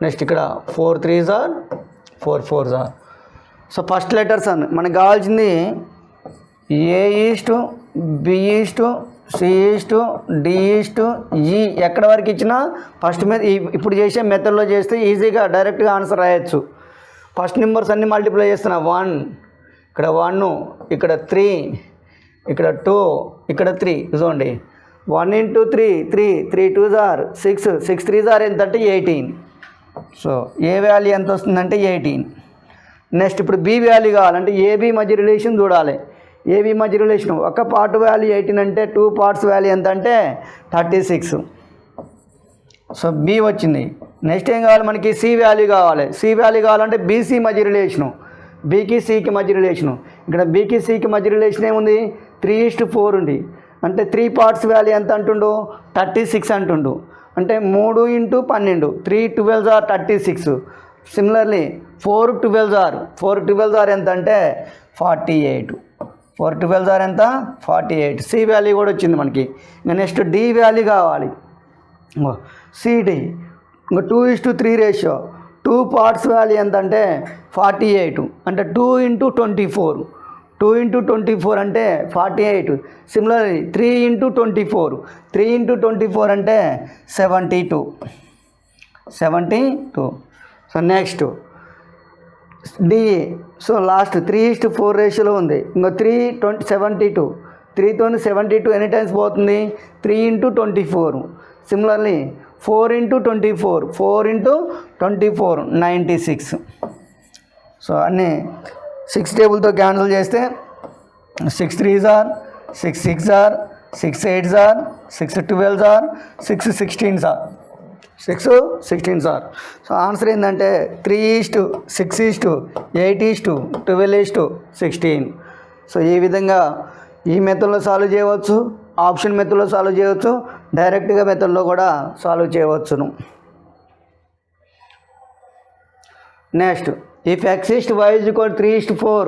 Next ఇక్కడ 4 3s are 4 4s are. So first letters అని మనకు కావాల్సింది A:, B:, C:, D:, E. ఎక్కడ వరకు ఇచ్చినా ఫస్ట్ ఇప్పుడు చేసే మెథడ్లో చేస్తే ఈజీగా డైరెక్ట్గా ఆన్సర్ రాయొచ్చు. ఫస్ట్ నెంబర్స్ అన్నీ మల్టిప్లై చేస్తున్నా. 1 ఇక్కడ 1, ఇక్కడ 3, ఇక్కడ 2, ఇక్కడ 3. చూడండి 1 into 3 3 2s are 6 6 3s are ఎంతంటే 18. సో ఏ వాల్యూ ఎంత వస్తుందంటే 18. నెక్స్ట్ ఇప్పుడు బి వాల్యూ కావాలంటే ఏబి మధ్య రిలేషన్ చూడాలి. ఏబి మధ్య రిలేషన్ ఒక పార్ట్ వాల్యూ 18 అంటే 2 parts వాల్యూ ఎంత అంటే 36. సో బి వచ్చింది. నెక్స్ట్ ఏం కావాలి మనకి సి వాల్యూ కావాలి. సి వాల్యూ కావాలంటే బీసీ మధ్య రిలేషను, బీకి సికి మధ్య రిలేషను. ఇక్కడ బీకి సికి మధ్య రిలేషన్ ఏముంది 3:4 ఉంది. అంటే 3 పార్ట్స్ వాల్యూ ఎంత అంటుండు? 36 అంటుండు. అంటే 3 × 12, 3 12s are 36. Similarly 4 12s are ఎంత అంటే 48. 4 12s are ఎంత? 48. సి వాల్యూ కూడా వచ్చింది మనకి. ఇంకా నెక్స్ట్ డి వాల్యూ కావాలి. సిడి ఇంకా 2:3 రేషియో. 2 పార్ట్స్ వాల్యూ ఎంత అంటే 48. అంటే 2 × 24. 2 × 24 అంటే 48. సిమిలర్లీ 3 × 24. 3 × 24 అంటే 72. So next D. So last 3:4 రేషియోలో ఉంది. ఇంకో 72. 3తో 72 ఎన్ని టైమ్స్ పోతుంది? 3 × 24. సిమిలర్లీ 4 × 24. 4 × 24 96. సో అన్నీ 6 టేబుల్తో క్యాన్సిల్ చేస్తే 6 3s are 6 6s are 6 8s are 6 12s are 6 16s are 6 16s are. So answer ఏంటంటే 3:6:8:12:16. సో ఈ విధంగా ఈ మెథడ్లో సాల్వ్ చేయవచ్చు, ఆప్షన్ మెథడ్లో సాల్వ్ చేయవచ్చు, డైరెక్ట్గా మెథడ్లో కూడా సాల్వ్ చేయవచ్చును. Next, if x is to y is equal to 3:4,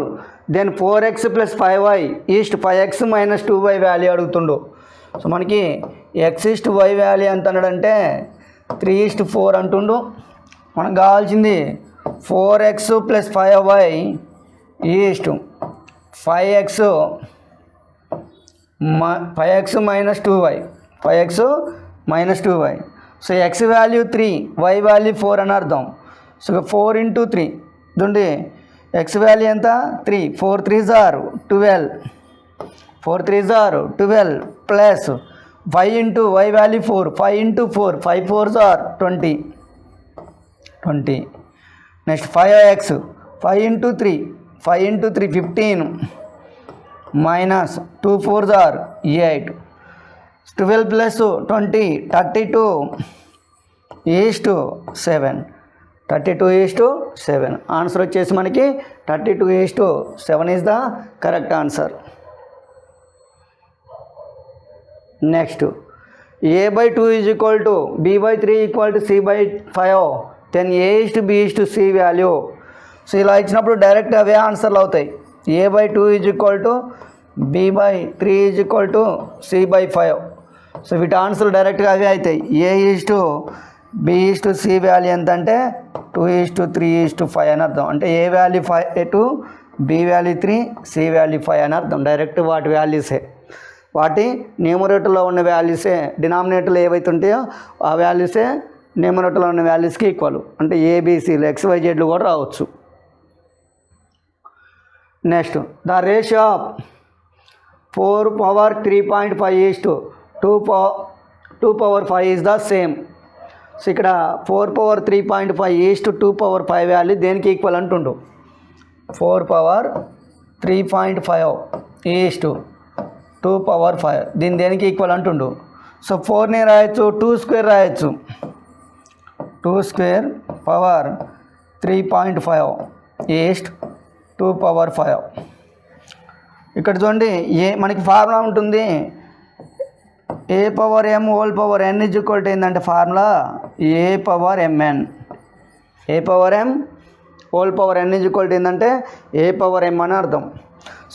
then 4x plus 5y is to 5x minus 2y value అడుగుతుండు. సో మనకి x is to y value ఎంత అన్నాడంటే 3:4 అంటుండు. మనకు కావాల్సింది 4x plus 5y is to 5x minus 2y. 5x minus 2y. So x value 3, y value 4 అని అర్థం. సో 4 × 3 చూడండి, ఎక్స్ వాల్యూ ఎంత? 3. 4 3s are 12. 4 3s are 12 plus 5 × y value 4. 5 × 4. 5 4s are 20. Next 5x. 5 × 3. 5 × 3 15 minus 2 4s are 8. 12 plus 20 32 is to 7. 32:7. Answer వచ్చేసి మనకి 32:7 is the correct answer. Next, a/2 is equal to b/3 equal to c/5. Then a:/b:/c value. So ఇలా ఇచ్చినప్పుడు డైరెక్ట్ అవే ఆన్సర్లు అవుతాయి. a/2 is equal to b/3 is equal to c/5. So వీటి ఆన్సర్లు డైరెక్ట్గా అవే అవుతాయి. a:/b:/c వాల్యూ ఎంత అంటే 2:3:5 అని అర్థం. అంటే A value 2, B value 3, C value 5 అని అర్థం. డైరెక్ట్ వాటి వాల్యూసే, వాటి న్యూమరేటర్లో ఉన్న వాల్యూసే డినామినేటర్లు ఏవైతే ఉంటాయో ఆ వాల్యూసే న్యూమరేటర్లో ఉన్న వాల్యూస్కి ఈక్వల్. అంటే ఏబిసిలు XYZలు కూడా రావచ్చు. Next, the ratio of 4^3.5:2^5 is the same. So ఇక్కడ 4^3.5:2^5 వాల్యూ దేనికి ఈక్వల్ అంటుండు? 4^3.5:2^5 దీని దేనికి ఈక్వల్ అంటుండు? సో 4ని రాయొచ్చు, 2² రాయొచ్చు. 2^3.5:2^5. ఇక్కడ చూడండి, మనకి ఫార్ములా ఉంటుంది. a⁴m n is equal to ఏంటంటే formula a⁴mn. a⁴m n is equal to ఏంటంటే a⁴m అని అర్థం.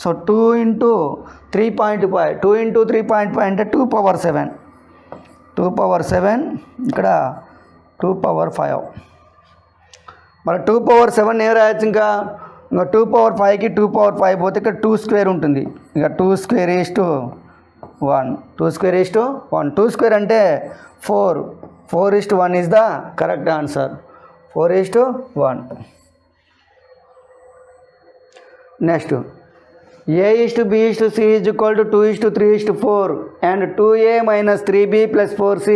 సో 2 × 3.5 2 × 3.5 అంటే 2^7. 2^7 ఇక్కడ 2^5. మరి 2^7 ఏ రాయొచ్చు? ఇంకా 2^5కి 2^5 పోతే ఇక్కడ 2² ఉంటుంది. ఇక 2² 1. 2² 1. 2² అంటే 4. 4:1 is the correct answer. 4:1. Next, a:/b:/c is equal to 2:3:4 and 2a - 3b + 4c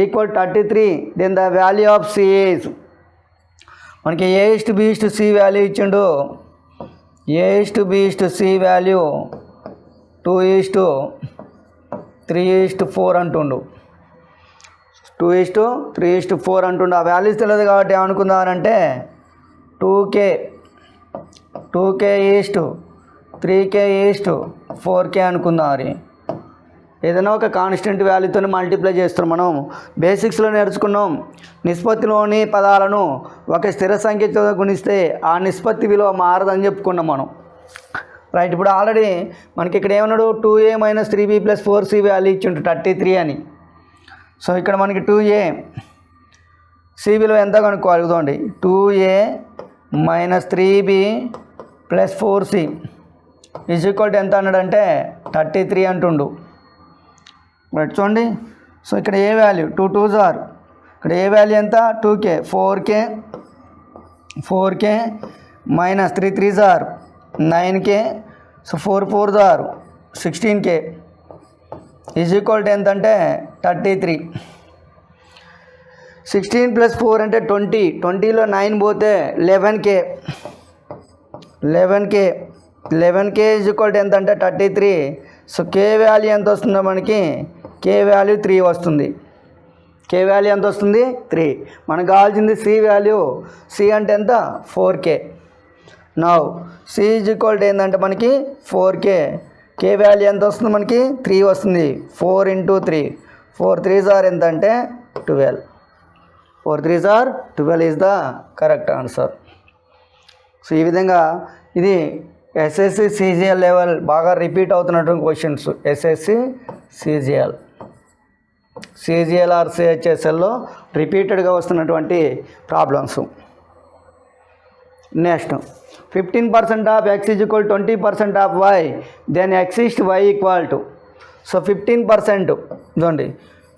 equal 33. Then the value of c is. మనకి a:/b:/c వాల్యూ ఇచ్చిండు. a:/b:/c వాల్యూ 2:3:4 అంటుండు. 2:3:4 అంటుండు. ఆ వాల్యూస్ తెలియదు కాబట్టి ఏమనుకుందామంటే 2k 3k ఈస్ట్ 4k అనుకుందాం. మరి ఏదైనా ఒక కాన్స్టెంట్ వాల్యూతో మల్టిప్లై చేస్తున్నాం. మనం బేసిక్స్లో నేర్చుకున్నాం, నిష్పత్తిలోని పదాలను ఒక స్థిర సంఖ్యతో గుణిస్తే ఆ నిష్పత్తి విలువ మారదని చెప్పుకున్నాం మనం. రైట్, ఇప్పుడు ఆల్రెడీ మనకి ఇక్కడ ఏమన్నాడు, 2a - 3b + 4c వాల్యూ ఇచ్చిండు 33 అని. సో ఇక్కడ మనకి 2a c విలువ ఎంత కనుక్కోవాలి చూడండి. 2a - 3b + 4c = ఎంత అన్నాడంటే 33 అంటుండు. రైట్, చూడండి. సో ఇక్కడ ఏ వాల్యూ 2 2s ఆర్, ఇక్కడ ఏ వాల్యూ ఎంత 2k, 4k - 3 3s are 9k, so 4 4s are 16k = ఎంత అంటే 33. 16 + 4 అంటే 20, 20లో 9 పోతే 11k = ఎంత అంటే 33. సో k వాల్యూ ఎంత వస్తుందో మనకి, k వాల్యూ 3 వస్తుంది. k వాల్యూ ఎంత వస్తుంది 3. మనకు కావాల్సింది c వాల్యూ. c అంటే ఎంత 4k. నౌ c = ఏంటంటే మనకి 4k. k వాల్యూ ఎంత వస్తుంది మనకి 3 వస్తుంది. 4 × 3, 4 3s ఆర్ ఎంత అంటే 12. 4 3s are 12 is the correct answer. So ఈ విధంగా ఇది ఎస్ఎస్సి సిజిఎల్ లెవెల్ బాగా రిపీట్ అవుతున్నటువంటి క్వశ్చన్స్. ఎస్ఎస్సి సిజిఎల్ ఆర్ సిహెచ్ఎస్ఎల్లో రిపీటెడ్గా వస్తున్నటువంటి problems. Next 15% of x = 20% of y, then x is to y equal to. So 15% చూడండి,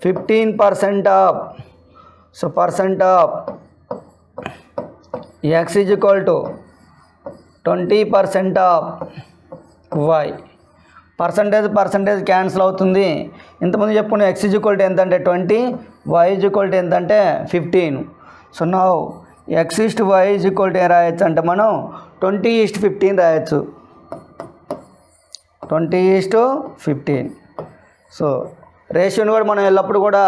15% of, so percent of x = 20% of y. Percentage cancel అవుతుంది. ఇంతకుముందు చెప్పుకున్న x = ఎంత అంటే 20, y = ఎంత అంటే 15. So now x is to y = ఏం రాయొచ్చు అంటే మనం 20:15 రాయొచ్చు. 20:15. సో రేషియోని కూడా మనం ఎల్లప్పుడు కూడా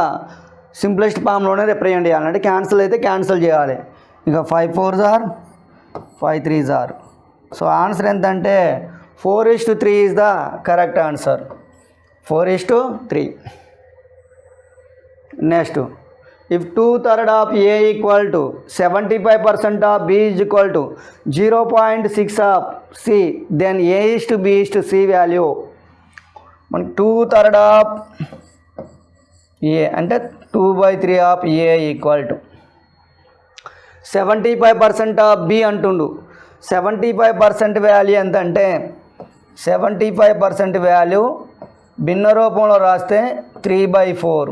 సింప్లెస్ట్ ఫామ్లోనే రిప్రజెంట్ చేయాలంటే క్యాన్సిల్ అయితే క్యాన్సిల్ చేయాలి. ఇక 5 4s are 5 3s are. So answer ఎంత అంటే 4:3 is the correct answer. 4:3. Next, if 2/3 of a equal to 75% of b is equal to 0.6 of c, then a is to b is to c value. మనకి 2/3 ఆఫ్ ఏ అంటే 2/3 of A equal to 75% of B అంటుండు. 75% వాల్యూ ఎంత అంటే 75% వాల్యూ భిన్న రూపంలో రాస్తే 3/4.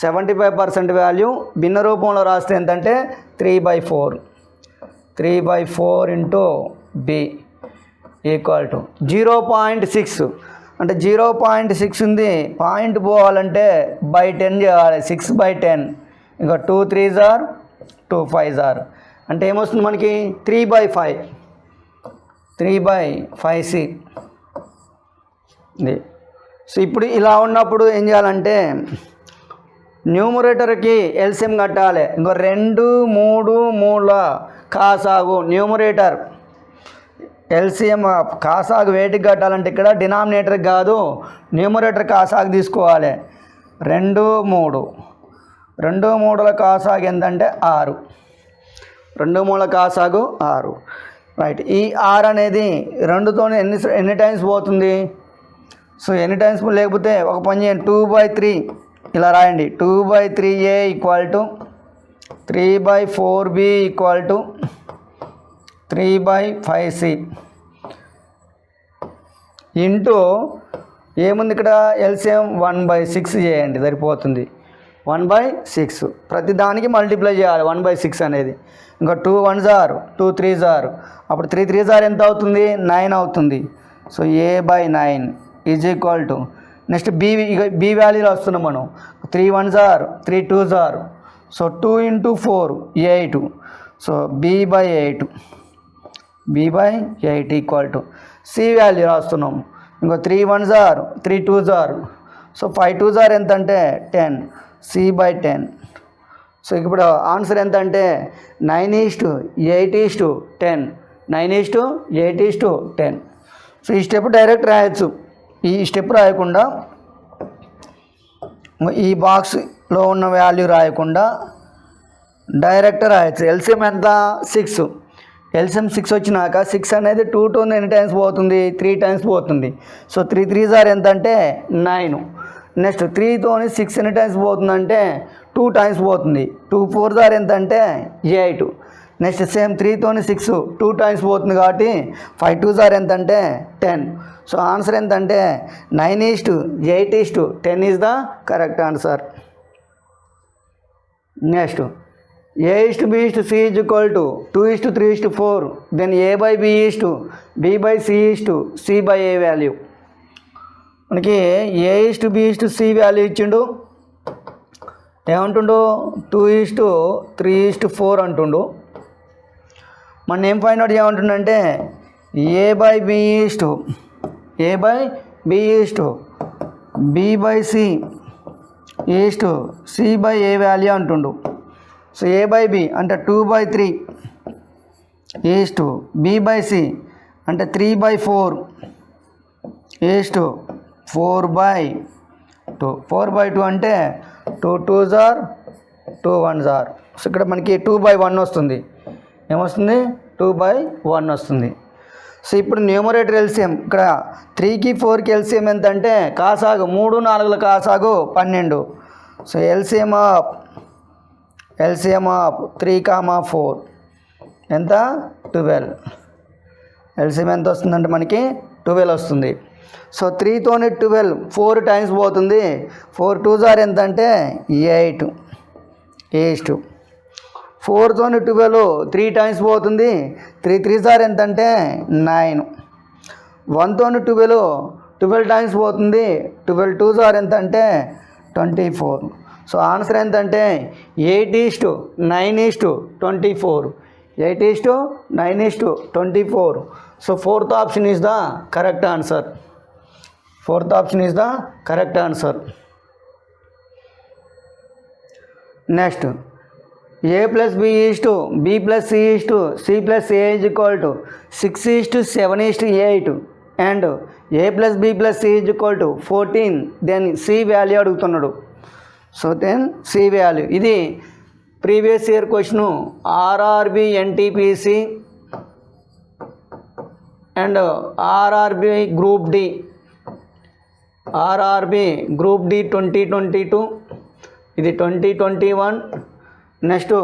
75% వాల్యూ భిన్న రూపంలో రాస్తే ఎంతంటే 3/4. 3/4 ఇంటూ బి ఈక్వల్ టు 0.6. అంటే 0.6 ఉంది, పాయింట్ పోవాలంటే /10 చేయాలి. 6/10. ఇంకా 2 3s ఆర్ 2 5s ఆర్ అంటే ఏమొస్తుంది మనకి 3/5. 3/5c. సో ఇప్పుడు ఇలా ఉన్నప్పుడు ఏం చేయాలంటే న్యూమరేటర్కి ఎల్సిఎం కట్టాలి. ఇంకో 2 3 3ల కాసాగు న్యూమరేటర్ ఎల్సిఎం కాసాగు వేటికి కట్టాలంటే ఇక్కడ డినామినేటర్కి కాదు, న్యూమరేటర్ కాసాగు తీసుకోవాలి. 2 3 2 3ల కాసాగు ఎంతంటే 6. 2 3ల కాసాగు 6. రైట్, ఈ 6 అనేది 2తో ఎన్ని టైమ్స్ పోతుంది? సో ఎన్ని టైమ్స్ లేకపోతే ఒక పని చేయండి, 2/3 ఇలా రాయండి. 2/3a = 3/4b = 3/5c ఇంటూ ఏముంది ఇక్కడ ఎల్సిఎం 1/6 చేయండి, సరిపోతుంది. 1/6 ప్రతి దానికి మల్టిప్లై చేయాలి 1/6 అనేది. ఇంకా 2 1s ఆర్ 2 3s ఆర్, అప్పుడు 3 3s ఆర్ ఎంత అవుతుంది 9 అవుతుంది. సో a/9 = నెక్స్ట్ బి వాల్యూలో వస్తున్నాం మనం. 3 1s are 3 2s are, so 2 × 4 8. So b/8 = c value రాస్తున్నాం. ఇంకో 3 1s are 3 2s are, so 5 2s are ఎంత అంటే 10. c/10. సో ఇప్పుడు ఆన్సర్ ఎంత అంటే 9:8:10. 9:8:10. సో ఈ స్టెప్ డైరెక్ట్ రాయొచ్చు, ఈ స్టెప్ రాయకుండా ఈ బాక్స్లో ఉన్న వాల్యూ రాయకుండా డైరెక్ట్ రాయొచ్చు. ఎల్సిఎం ఎంత 6, ఎల్సిఎం 6 వచ్చినాక 6 అనేది 2 ఎన్ని టైమ్స్ పోతుంది, 3 టైమ్స్ పోతుంది. సో 3 3s ఎంత అంటే 9. నెక్స్ట్ 3తో 6 ఎన్ని టైమ్స్ పోతుందంటే 2 టైమ్స్ పోతుంది. 2 4s ఎంత అంటే 8. నెక్స్ట్ సేమ్ 3తో 6 2 టైమ్స్ పోతుంది కాబట్టి 5 2s ఎంత అంటే 10. సో ఆన్సర్ ఎంత అంటే 9:8:10 is the correct answer. Next A:B:C is equal to 2:3:4, then A/B is to B/C is to C/A value. మనకి A:B:C వాల్యూ ఇచ్చిండు, ఏమంటుండు 2:3:4 అంటుండు. మన ఏం ఫైండ్ అవుట్ చేయమంటుండంటే A/B is to B/C is to C/A value అంటుండు. సో A/B అంటే 2/3 is to B/C అంటే 3/4 is to 4/2. 4/2 అంటే 2 2s 2 1s. సో ఇక్కడ మనకి 2/1 వస్తుంది. ఏమొస్తుంది 2/1 వస్తుంది. సో ఇప్పుడు న్యూమరేటర్ ఎల్సిఎం ఇక్కడ 3కి 4కి ఎల్సిఎం ఎంత అంటే కాసాగు 3 4 కాసాగు 12. సో ఎల్సిఎం ఆఫ్ 3, 4 ఎంత 12. ఎల్సిఎం ఎంత వస్తుందంటే మనకి 12 వస్తుంది. సో 3తో 12 4 టైమ్స్ పోతుంది. 4 2s ఎంత అంటే 8 8. 4తో 12 3 టైమ్స్ పోతుంది. 3 3s ఎంత అంటే 9. 1తో 12 టైమ్స్ పోతుంది. 12 2s ఎంత అంటే 24. సో ఆన్సర్ ఎంత అంటే 8:9:24. 8:9:24. So fourth option is the correct answer. Next A+B is to B+C is to C+A is equal to 6:7:8 and A+B+C is equal to 14. Then C value అడుగుతున్నాడు. సో దెన్ C వాల్యూ ఇది previous year question RRB NTPC and RRB group D 2022, ఇది 2021. నెక్స్ట్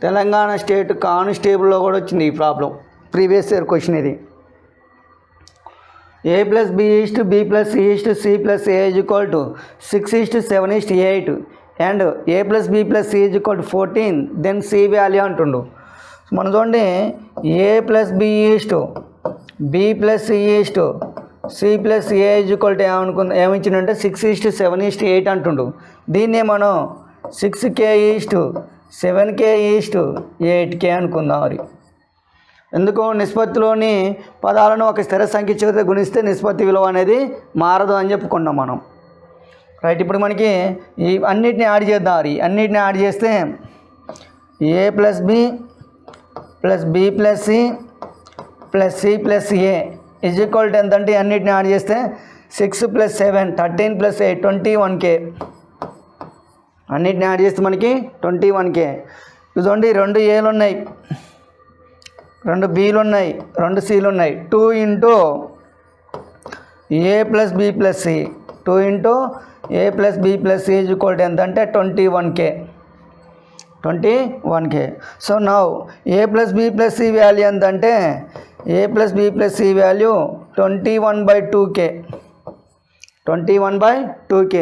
తెలంగాణ స్టేట్ కానిస్టేబుల్లో కూడా వచ్చింది ఈ ప్రాబ్లం, ప్రీవియస్ ఇయర్ క్వశ్చన్ ఇది. A+B is to B+C is to C+A is equal to 6:7:8 and A+B+C is equal to 14. Then C value అంటుండు. మనం చూడండి A+B is to B+C is to C+A is equal to ఏమిచ్చిందంటే 6:7:8 అంటుండు. దీన్నే మనం 6K is to 7K is to 8K అనుకుందాం. మరి ఎందుకు నిష్పత్తిలోని పదాలను ఒక స్థిర సంఖ్య చేత గుణిస్తే నిష్పత్తి విలువ అనేది మారదు అని చెప్పుకున్నాం మనం, రైట్. ఇప్పుడు మనకి ఈ అన్నిటిని యాడ్ చేద్దాం. అన్నిటిని యాడ్ చేస్తే A+B + B+C + C+A is equal to ఎంత అంటే అన్నిటిని యాడ్ చేస్తే 6 + 7 13 + 8 21K. అన్నిటిని యాడ్ చేస్తే మనకి 21K. చూడండి 2 Aలు ఉన్నాయి, 2 Bలు ఉన్నాయి, 2 Cలు ఉన్నాయి. 2 × A + B + C 2 × A + B + C is equal to ఎంత అంటే 21K. So now A + B + C value ఎంత అంటే A + B + C value 21/2K. 21/2K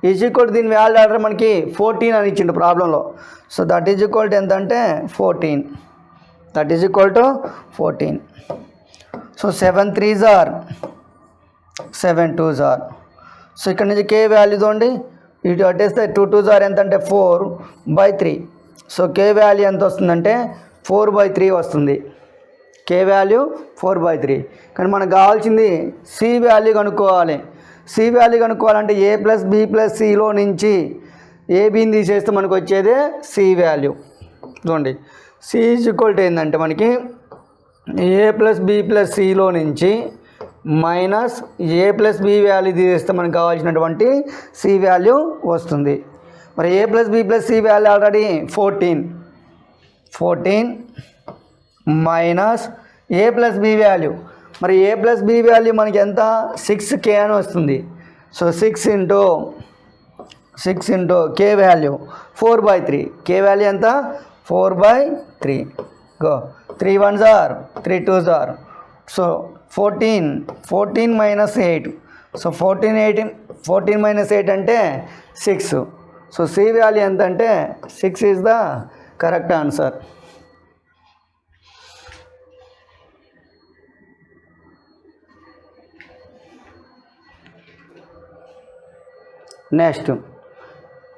is equal to దీని వాల్యూ ఆర్డర్ మనకి 14 అని ఇచ్చిండు ప్రాబ్లంలో. So that is equal to ఎంత అంటే 14. So 7 3s 7 2s. సో ఇక్కడ నుంచి K వాల్యూ చూడండి, ఇటు అట్టేస్తే 2 2s ఎంత అంటే 4/3. సో K వాల్యూ ఎంత వస్తుందంటే 4/3 వస్తుంది. K value 4/3. కానీ మనకు కావాల్సింది C వాల్యూ కనుక్కోవాలి. C వాల్యూ కనుక్కోవాలంటే A + B + Cలో నుంచి ABని తీసేస్తే మనకు వచ్చేదే C వాల్యూ. చూడండి C ఈజ్ ఈక్వల్ టు ఏంటంటే మనకి ఏ ప్లస్ బి ప్లస్ సిలో నుంచి minus A plus B value తీస్తే మనకు కావాల్సినటువంటి సి వాల్యూ వస్తుంది. మరి A plus B plus C value already 14 minus A plus B value. మరి ఏ ప్లస్ బి వాల్యూ మనకి ఎంత 6k అని వస్తుంది. సో 6 ఇంటూ కే వాల్యూ 4/3. కే వాల్యూ ఎంత 4/3. Go 3 1s are 3 2s are. So 14 minus 8. So 14 minus 8 అంటే 6. సో సి వాల్యూ ఎంత అంటే 6 is the correct answer. Next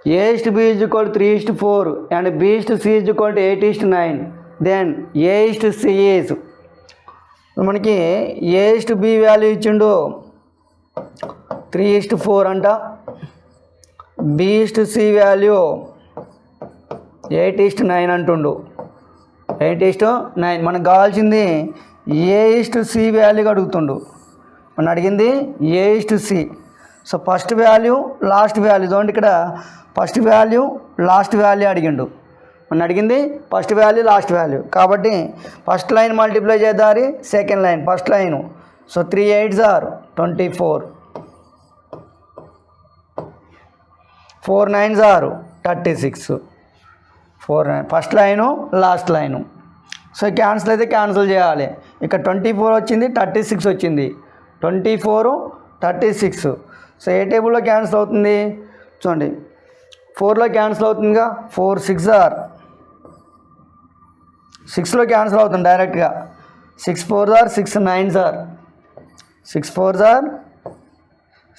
A/B is equal to 3:4 and B/C is equal to 8:9. Then A/C is మనకి A/B వాల్యూ ఇచ్చిండు 3:4 అంట, B/C వాల్యూ 8:9 అంటుండు. 8:9 మనకు కావాల్సింది A/C వాల్యూ అడుగుతుండు. మనం అడిగింది A/C. సో ఫస్ట్ వాల్యూ లాస్ట్ వాల్యూ చూడండి, ఇక్కడ ఫస్ట్ వాల్యూ లాస్ట్ వాల్యూ అడిగిండు. మనం అడిగింది ఫస్ట్ వాల్యూ లాస్ట్ వాల్యూ కాబట్టి ఫస్ట్ లైన్ మల్టిప్లై చేద్దారి second line first line. So 3 8s are 24, 4 9s are 36, 4 9 first line last line. So cancel అయితే క్యాన్సిల్ చేయాలి. ఇక్కడ 24 వచ్చింది, 36 వచ్చింది. 24 36. సో ఏ టేబుల్లో క్యాన్సిల్ అవుతుంది చూడండి, 4లో క్యాన్సిల్ అవుతుందిగా. 4 6s are 6లో క్యాన్సిల్ అవుతుంది డైరెక్ట్గా. 6 4s are 6 9s are 6 4s are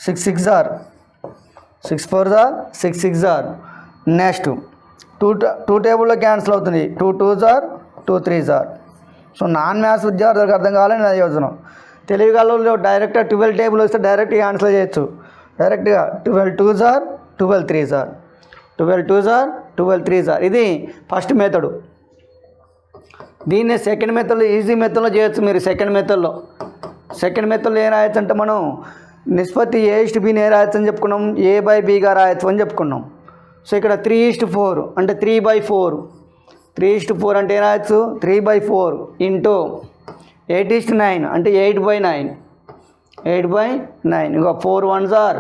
6 6s are 6 4s are 6 6s are. Next 2 టేబుల్లో క్యాన్సిల్ అవుతుంది. 2 2s are 2 3s are. So non maths విద్యార్థులకు అర్థం కావాలని అది యోజన. తెలివిగలలో డైరెక్ట్గా 12 టేబుల్ వస్తే డైరెక్ట్గా ఆన్సర్ చేయొచ్చు. డైరెక్ట్గా 12 2s are 12 3s are 12 2s are 12 3s are. ఇది ఫస్ట్ మెథడు. దీన్నే సెకండ్ మెథడ్లో ఈజీ మెథడ్లో చేయొచ్చు మీరు. సెకండ్ మెథడ్లో ఏం రాయొచ్చు అంటే మనం నిష్పత్తి A/Bని ఏ రాయొచ్చు అని చెప్పుకున్నాం, A/Bగా రాయొచ్చు అని చెప్పుకున్నాం. సో ఇక్కడ 3:4 అంటే 3/4. 3:4 అంటే ఏం రాయొచ్చు 3/4 ఇంటూ 8:9 అంటే 8/9. 8/9. ఇక 4 1s are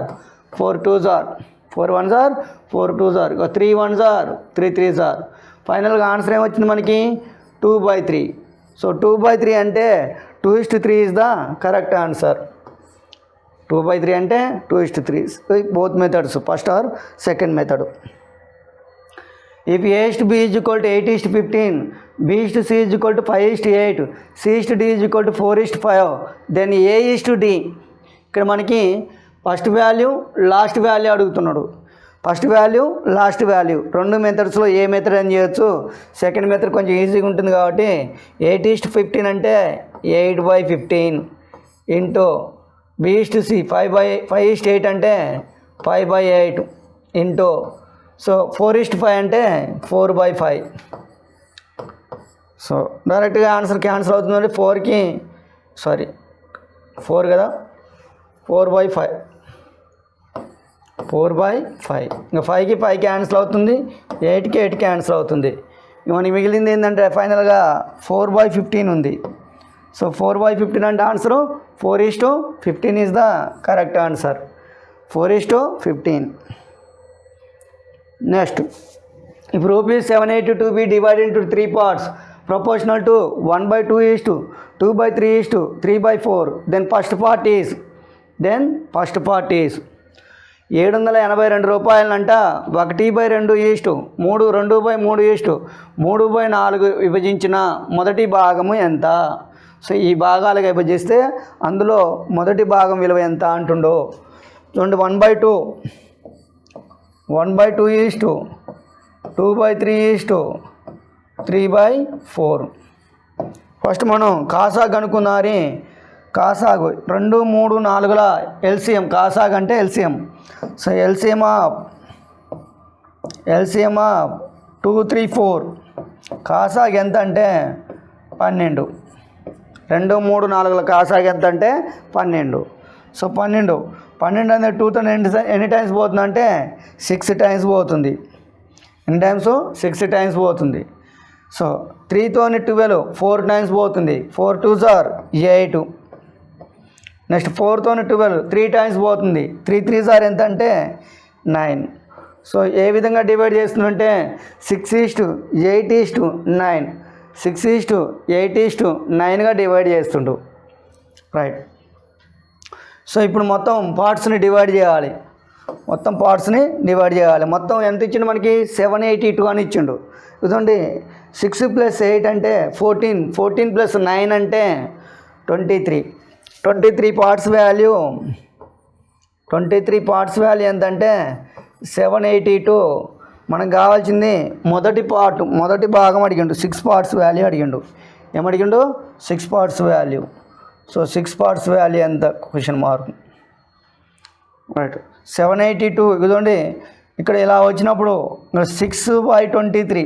4 2s are 4 1s are 4 2s are. ఇక 3 1s are 3 3s are. ఫైనల్గా ఆన్సర్ ఏమొచ్చింది మనకి 2/3. సో 2/3 అంటే 2:3 ఈజ్ ద కరెక్ట్ ఆన్సర్. 2/3 అంటే 2:3. Both methods first or second method. If A/B is equal to 8:15, B/C is equal to 5:8, C/D is equal to 4:5, then A/D. ఇక్కడ మనకి ఫస్ట్ వాల్యూ లాస్ట్ వాల్యూ అడుగుతున్నాడు. ఫస్ట్ వాల్యూ లాస్ట్ వాల్యూ రెండు మెథడ్స్లో ఏ మెథడ్ అని చేయొచ్చు. సెకండ్ మెథడ్ కొంచెం ఈజీగా ఉంటుంది కాబట్టి 8:15 అంటే 8/15 ఇంటూ B/C 5/8 అంటే 5/8 ఇంటూ సో 4:5 అంటే 4/5. సో డైరెక్ట్గా ఆన్సర్ క్యాన్సిల్ అవుతుందండి. 4కి 4 కదా 4/5. ఇంకా 5కి 5 క్యాన్సిల్ అవుతుంది, 8కి 8 క్యాన్సిల్ అవుతుంది. ఇక మనకి మిగిలింది ఏంటంటే ఫైనల్గా 4/15 ఉంది. సో 4/15 అంటే answer 4:15 is the correct answer. 4:15. Next ఇప్పుడు ₹782 be divided into 3 parts proportional to 1/2 2/3 3/4. Then first part is 782 రూపాయలంట 1/2 2/3 3/4 విభజించిన మొదటి భాగము ఎంత. సో ఈ భాగాలుగా విభజిస్తే అందులో మొదటి భాగం విలువ ఎంత అంటుండో చూడండి. 1/2 2/3 3/4. ఫస్ట్ మనం కాసాగ్ కనుక్కున్నారి. కాసాగు 2 3 4ల ఎల్సిఎం. కాసాగ్ అంటే ఎల్సిఎం. So LCM of 2 3 4. కాసాగ్ ఎంత అంటే 12. 2 3 4ల కాసాగి ఎంత అంటే 12. సో 12 అనేది 2తో ఎన్ని టైమ్స్ పోతుందంటే 6 టైమ్స్ పోతుంది. ఎన్ని టైమ్స్? 6 టైమ్స్ పోతుంది. సో 3తోని 12 4 టైమ్స్ పోతుంది. 4 2s are 8. నెక్స్ట్ 4తోని 12 3 టైమ్స్ పోతుంది. 3 3s are ఎంత అంటే 9. సో ఏ విధంగా డివైడ్ చేస్తుందంటే 6:8:9 6:8:9గా డివైడ్ చేస్తుండు. రైట్. సో ఇప్పుడు మొత్తం పార్ట్స్ని డివైడ్ చేయాలి. మొత్తం ఎంత ఇచ్చిండు మనకి? 782 అని ఇచ్చిండు. చూడండి 6 + 8 అంటే 14 14 + 9 అంటే 23 పార్ట్స్ వాల్యూ ఎంత అంటే 782. మనకు కావాల్సింది మొదటి భాగం అడిగిండు. 6 పార్ట్స్ వాల్యూ అడిగిండు. ఏమడిగిండు? 6 parts value. So 6 parts value ఎంత? Question mark. రైట్. 782 చూడండి ఇక్కడ ఇలా వచ్చినప్పుడు 6/23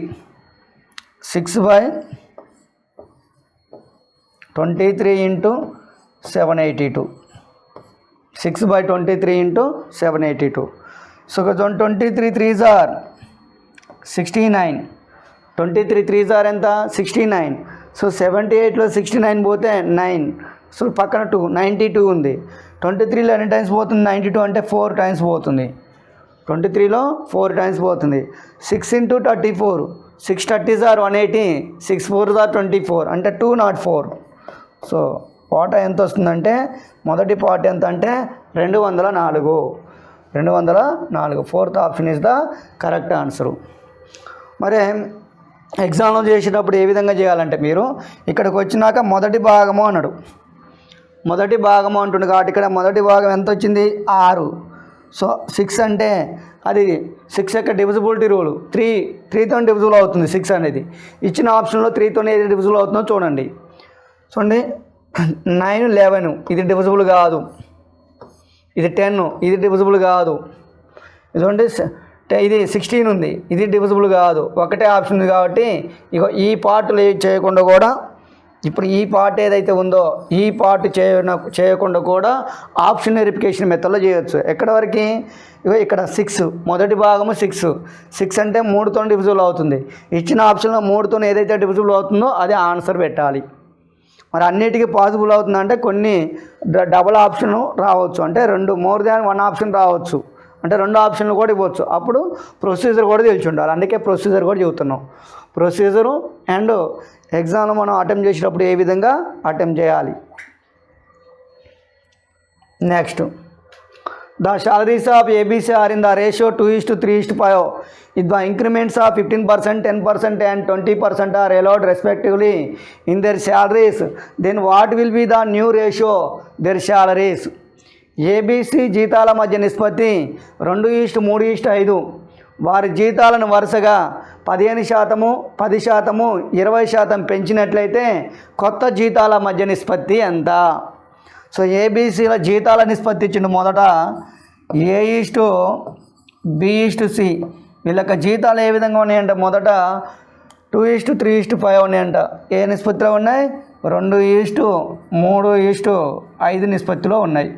into 782 6/23 into 782. So 23 3s are 69 23 3s are ఎంత? 69. సో 78లో 69 పోతే 9. సో పక్కన 2 92 ఉంది. 23లో ఎన్ని టైమ్స్ పోతుంది? 92 అంటే 4 టైమ్స్ పోతుంది. 23లో 4 టైమ్స్ పోతుంది. 6 × 34 6 30s are 180 6 4s are 24 అంటే 204. సో పాట ఎంత వస్తుందంటే మొదటి పార్ట్ ఎంత అంటే 204. Fourth option is the correct answer. మరి ఎగ్జామ్లో చేసేటప్పుడు ఏ విధంగా చేయాలంటే మీరు ఇక్కడికి వచ్చినాక మొదటి భాగము అన్నాడు. అంటుండే కాబట్టి ఇక్కడ మొదటి భాగం ఎంత వచ్చింది? 6. సో 6 అంటే అది 6 యొక్క డివిజిబిలిటీ రూల్ 3తో డివిజిబుల్ అవుతుంది. 6 అనేది ఇచ్చిన ఆప్షన్లో 3తో ఏది డివిజిబుల్ అవుతుందో చూడండి. 9 11 ఇది డివిజిబుల్ కాదు. ఇది 10 ఇది డివిజిబుల్ కాదు. ఇదిగోండి ఇది 16 ఉంది, ఇది డివిజిబుల్ కాదు. ఒకటే ఆప్షన్ ఉంది కాబట్టి ఇక ఈ పార్ట్లు చేయకుండా కూడా ఇప్పుడు ఈ పార్ట్ ఏదైతే ఉందో ఈ పార్ట్ చేయకుండా కూడా ఆప్షన్ వెరిఫికేషన్ మెథడ్లో చేయొచ్చు. ఎక్కడ వరకు? ఇగో ఇక్కడ 6 మొదటి భాగము 6 అంటే 3తో డివిజిబుల్ అవుతుంది. ఇచ్చిన ఆప్షన్లో 3తో ఏదైతే డివిజిబుల్ అవుతుందో అదే ఆన్సర్ పెట్టాలి. మరి అన్నిటికీ పాసిబుల్ అవుతుందంటే కొన్ని డబుల్ ఆప్షన్ రావచ్చు, అంటే 2 మోర్ దాన్ 1 ఆప్షన్ రావచ్చు, అంటే 2 ఆప్షన్లు కూడా ఇవ్వచ్చు. అప్పుడు ప్రొసీజర్ కూడా తెలిసి ఉండాలి. అందుకే ప్రొసీజర్ కూడా చెబుతున్నాం. ప్రొసీజరు అండ్ ఎగ్జామ్లో మనం అటెంప్ట్ చేసేటప్పుడు ఏ విధంగా అటెంప్ట్ చేయాలి. Next, the salaries of A B C are in the ratio 2:3:5. If the increments of 15%, 10% and 20% are allowed respectively in their salaries, then what will be the new ratio their salaries? ABC జీతాల మధ్య నిష్పత్తి 2:3:5. వారి జీతాలను వరుసగా 15%, 10%, 20% పెంచినట్లయితే కొత్త జీతాల మధ్య నిష్పత్తి ఎంత? సో ఏబీసీల జీతాల నిష్పత్తి ఇచ్చిండు. మొదట A:B:C. వీళ్ళకి జీతాలు ఏ విధంగా ఉన్నాయంట? మొదట 2:3:5 ఉన్నాయంట. ఏ నిష్పత్తిలో ఉన్నాయి? 2:3:5 నిష్పత్తిలో ఉన్నాయి.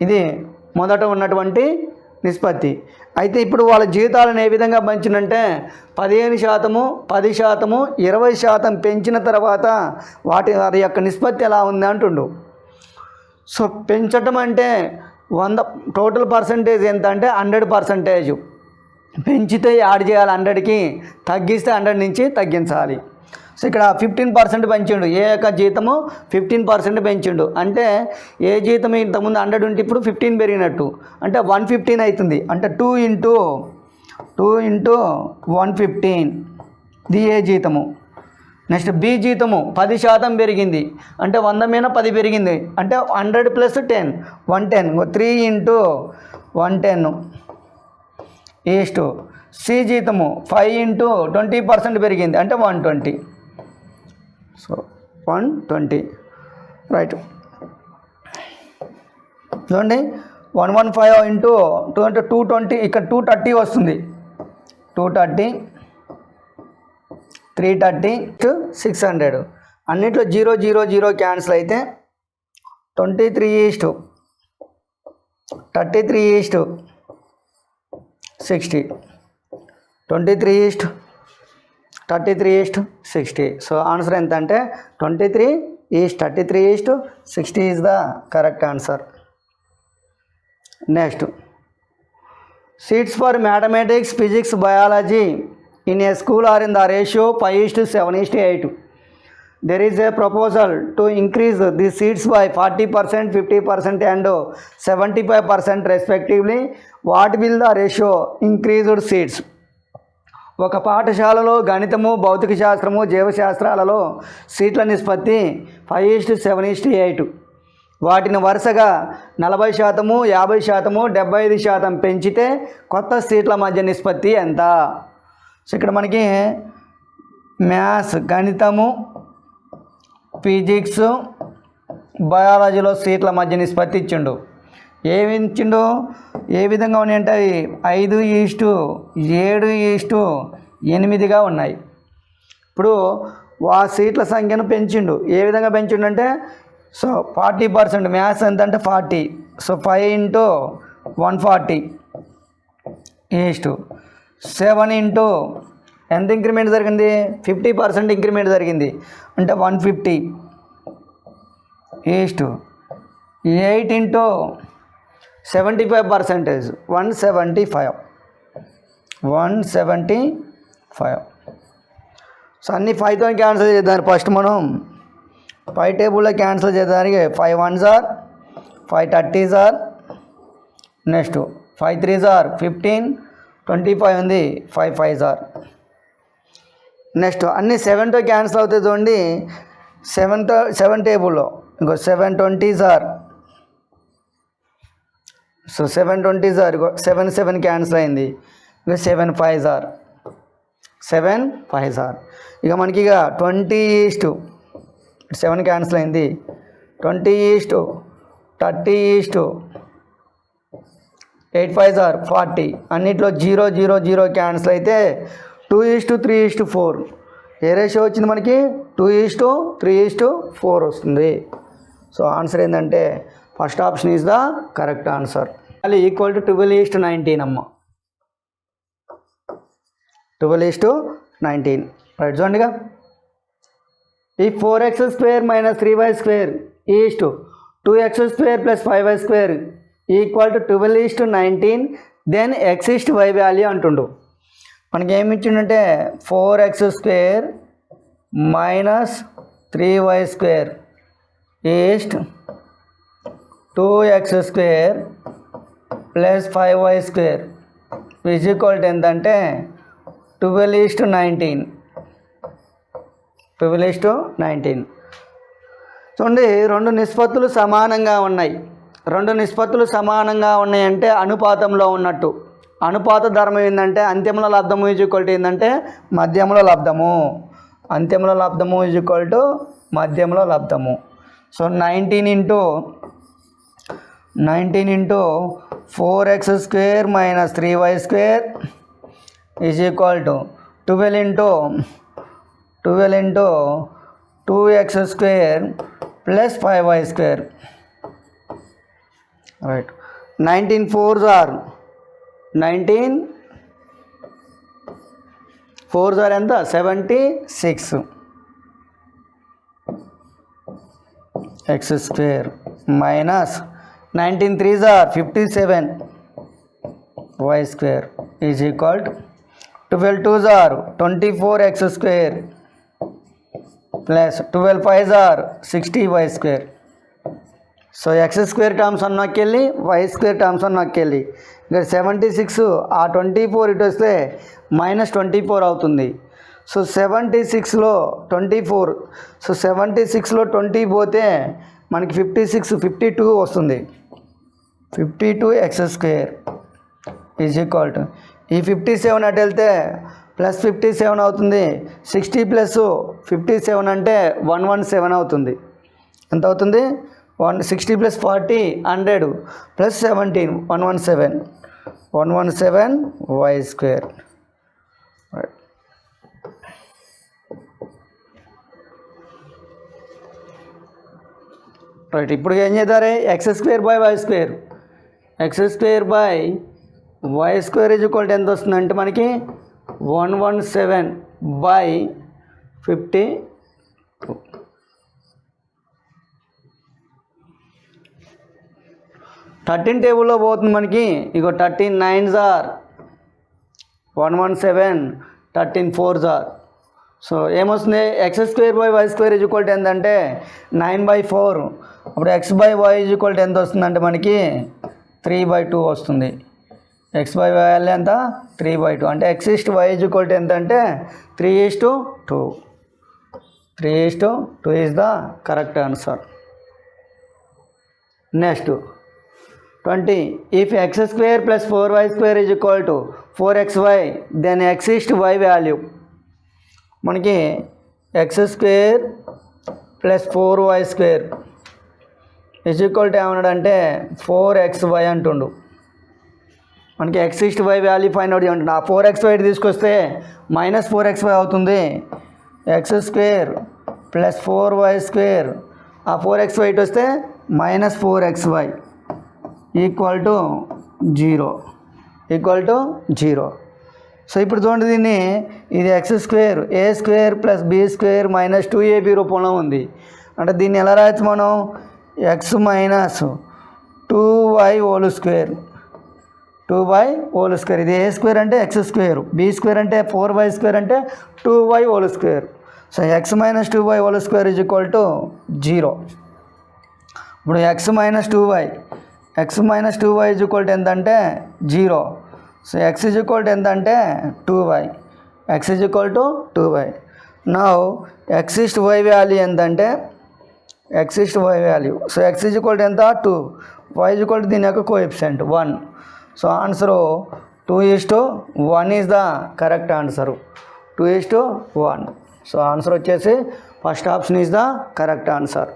ఇది మొదట ఉన్నటువంటి నిష్పత్తి. అయితే ఇప్పుడు వాళ్ళ జీతాలను ఏ విధంగా పెంచినంటే 15%, 10%, 20% పెంచిన తర్వాత వారి యొక్క నిష్పత్తి ఎలా ఉంది అంటుండు. సో పెంచటం అంటే 100 టోటల్ పర్సంటేజ్ ఎంత అంటే 100%. పెంచితే యాడ్ చేయాలి 100కి, తగ్గిస్తే 100 నుంచి తగ్గించాలి. సో ఇక్కడ 15% పెంచిండు. ఏ యొక్క జీతము 15% పెంచిండు. అంటే ఏ జీతం ఇంతకుముందు 100 ఉంటే ఇప్పుడు 15 పెరిగినట్టు, అంటే 115 అవుతుంది. అంటే 2 × 115 ఇది ఏ జీతము. నెక్స్ట్ బి జీతము 10% పెరిగింది, అంటే 100 మీద 10 పెరిగింది, అంటే 100 + 10 110. 3 × 110 ఈస్ట్. సి జీతము 5 × 20% పెరిగింది, అంటే 120. So 120 right. చూడండి 115 × 2 అంటే 220. ఇక్కడ 230 వస్తుంది. 230, 330, 600 అన్నిట్లో 0 0 0 క్యాన్సిల్ అయితే 23:33:60 23:33:60. సో ఆన్సర్ ఎంత అంటే 23:33:60 is the correct answer. Next, seats for mathematics, physics, biology in a school are in the ratio 5:7:8. There is a proposal to increase the seats by 40%, 50% and 75% respectively. What will the ratio increased seats? ఒక పాఠశాలలో గణితము, భౌతిక శాస్త్రము, జీవశాస్త్రాలలో సీట్ల నిష్పత్తి 5:7:8. వాటిని వరుసగా 40%, 50%, 75% పెంచితే కొత్త సీట్ల మధ్య నిష్పత్తి ఎంత? సో ఇక్కడ మనకి మ్యాథ్స్, గణితము, ఫిజిక్స్, బయాలజీలో సీట్ల మధ్య నిష్పత్తి ఇచ్చిండు. ఏమి ఇచ్చిండు? ఏ విధంగా ఉన్నాయంటే 5:7:8గా ఉన్నాయి. ఇప్పుడు ఆ సీట్ల సంఖ్యను పెంచిండు. ఏ విధంగా పెంచిండు అంటే, సో 40%, మ్యాథ్స్ ఎంత అంటే 40, సో 5:140 7 ఎంత ఇంక్రిమెంట్ జరిగింది? 50% ఇంక్రిమెంట్ జరిగింది, అంటే 150 8 75% 175. సో అన్ని 5తో క్యాన్సిల్ చేద్దాం. ఫస్ట్ మనం 5 టేబుల్లో క్యాన్సిల్ చేద్దానికి 5 1s are 5 30s are, next 5 3s are 15, 25 ఉంది, 5 5s are. నెక్స్ట్ అన్ని 7తో క్యాన్సిల్ అవుతాయి చూడండి. 7 టేబుల్లో ఇంకో 7 20s are, so 7 20s are, 7 cancel అయింది, ఇక 7 5s are. ఇక మనకి ఇక 20:7 క్యాన్సిల్ అయింది, 20:30 8 5s are 40. అన్నిట్లో 0 0 0 క్యాన్సిల్ అయితే 2:3:4. ఏ రేషియో వచ్చింది మనకి? 2:3:4 వస్తుంది. సో ఆన్సర్ ఏంటంటే first option is the correct answer. అది ఈక్వల్ టు 12:19 అమ్మ. 12:19 రైట్. చూడండిగా, ఈ 4x² - 3y² is to 2x² + 5y² equal to 12:19. Then x is to y value అంటుండు. మనకి ఏమి ఇచ్చిండంటే 4x² - 3y² is 2x² + 5y² is equal to ఎంత అంటే 12:19. చూడండి, రెండు నిష్పత్తులు సమానంగా ఉన్నాయి. అంటే అనుపాతంలో ఉన్నట్టు. అనుపాత ధర్మం ఏంటంటే అంత్యంలో లబ్ధము ఈజ్ ఈక్వల్ టు ఏంటంటే మధ్యంలో లబ్ధము. ఈజ్ ఈక్వల్ టు మధ్యంలో లబ్ధము. So 19 4x² - 3y² is equal to 12 2x² + 5y². Right. 19 4s are 19 4s are ఎంత? 76 x² minus 19 3s are 57 y² is equal to 12 2s are 24 x² plus 12 5s are 60 y². So x² terms అన్నకెళ్ళి y² టర్మ్స్ అన్నకెళ్ళి ఇక్కడ 76 ఆ 24 ఇటు వస్తే -24 అవుతుంది. సో 76లో 24, సో 76లో 20 పోతే మనకి 52 వస్తుంది. 52 x² ఈజ్ ఈక్వల్ టు ఈ 57 అటు వెళ్తే +57 అవుతుంది. 60 + 57 అంటే 117 అవుతుంది. ఎంత అవుతుంది? 60 + 40 100 + 17 117 y². రైట్. ఇప్పుడు ఏం చేద్దారే x² by y², x² by y² is equal to ఎంత వస్తుందంటే మనకి 117/52. 13 టేబుల్లో పోతుంది మనకి. ఇగో 13 9s are 117, 13 4s are. So ఏమొస్తుంది, x² by y² is equal to ఎంత అంటే 9/4. అప్పుడు x by y is equal to ఎంత వస్తుందంటే మనకి 3/2 వస్తుంది. x బై y ఎంత 3/2 అంటే x east y is equal to ఎంత అంటే 3:2. 3:2 is the correct answer. Next 20. If x² plus 4y² is equal to 4xy, then x east y value మనకి x² plus 4y² is equal to ఏమన్నాడంటే 4xy అంటుండు. మనకి x east y value find out చేయండి. ఆ 4xy తీసుకొస్తే -4xy అవుతుంది. x² ప్లస్ 4y² ఆ 4xy ఇటు వస్తే -4xy ఈక్వల్ టు 0. సో ఇప్పుడు చూడండి దీన్ని, ఇది x² a² plus b² minus 2ab రూపంలో ఉంది. అంటే దీన్ని ఎలా రాయొచ్చు మనం, x minus 2y whole square, 2y whole square. ఇది a² అంటే x², b² అంటే 4y² అంటే 2y whole square. So x minus 2y whole square is equal to 0. ఇప్పుడు x minus 2y is equal to ఎంత అంటే 0. So x is equal to ఎంత అంటే 2y. x is equal to 2y. Now x east y value ఎంతంటే x east y value. So x is equal to ఎంత 2, y ఈజ్ ఈక్వల్ టు దీని యొక్క coefficient 1. So answer 2:1 is the correct answer. 2:1. So answer వచ్చేసి first option is the correct answer.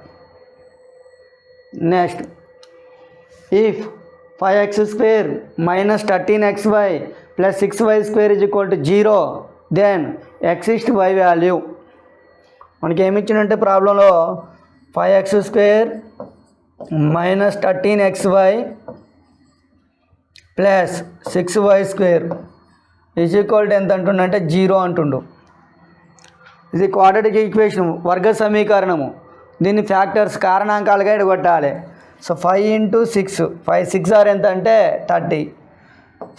Next, if 5x² minus 13xy plus 6y² is equal to 0, then x east y value మనకి ఏమి ఇచ్చిందంటే ప్రాబ్లంలో 5x² minus 13xy plus 6y² is equal to ఎంత అంటుండంటే 0 అంటుండు. ఇది క్వాడ్రాటిక్ ఈక్వేషన్, వర్గ సమీకరణము. దీన్ని ఫ్యాక్టర్స్ కారణాంకాలుగా ఎడగొట్టాలి. సో 5 × 6, 5 6 ఆర్ ఎంత అంటే 30.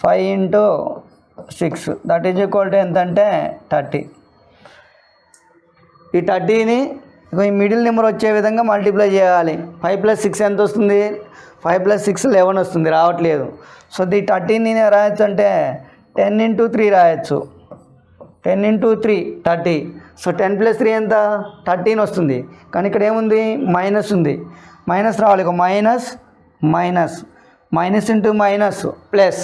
5 × 6 దట్ ఈజ్ ఈక్వల్ టు ఎంత అంటే 30. ఈ 30ని ఈ మిడిల్ నెంబర్ వచ్చే విధంగా మల్టిప్లై చేయాలి. 5 + 6 ఎంత వస్తుంది, 5 + 6 11 వస్తుంది, రావట్లేదు. సో ఈ 13ని రాయొచ్చు అంటే 10 × 3 రాయొచ్చు. 10 × 3 30. సో 10 + 3 ఎంత 13 వస్తుంది. కానీ ఇక్కడ ఏముంది, మైనస్ ఉంది. మైనస్ రావాలి. ఇక minus into minus plus,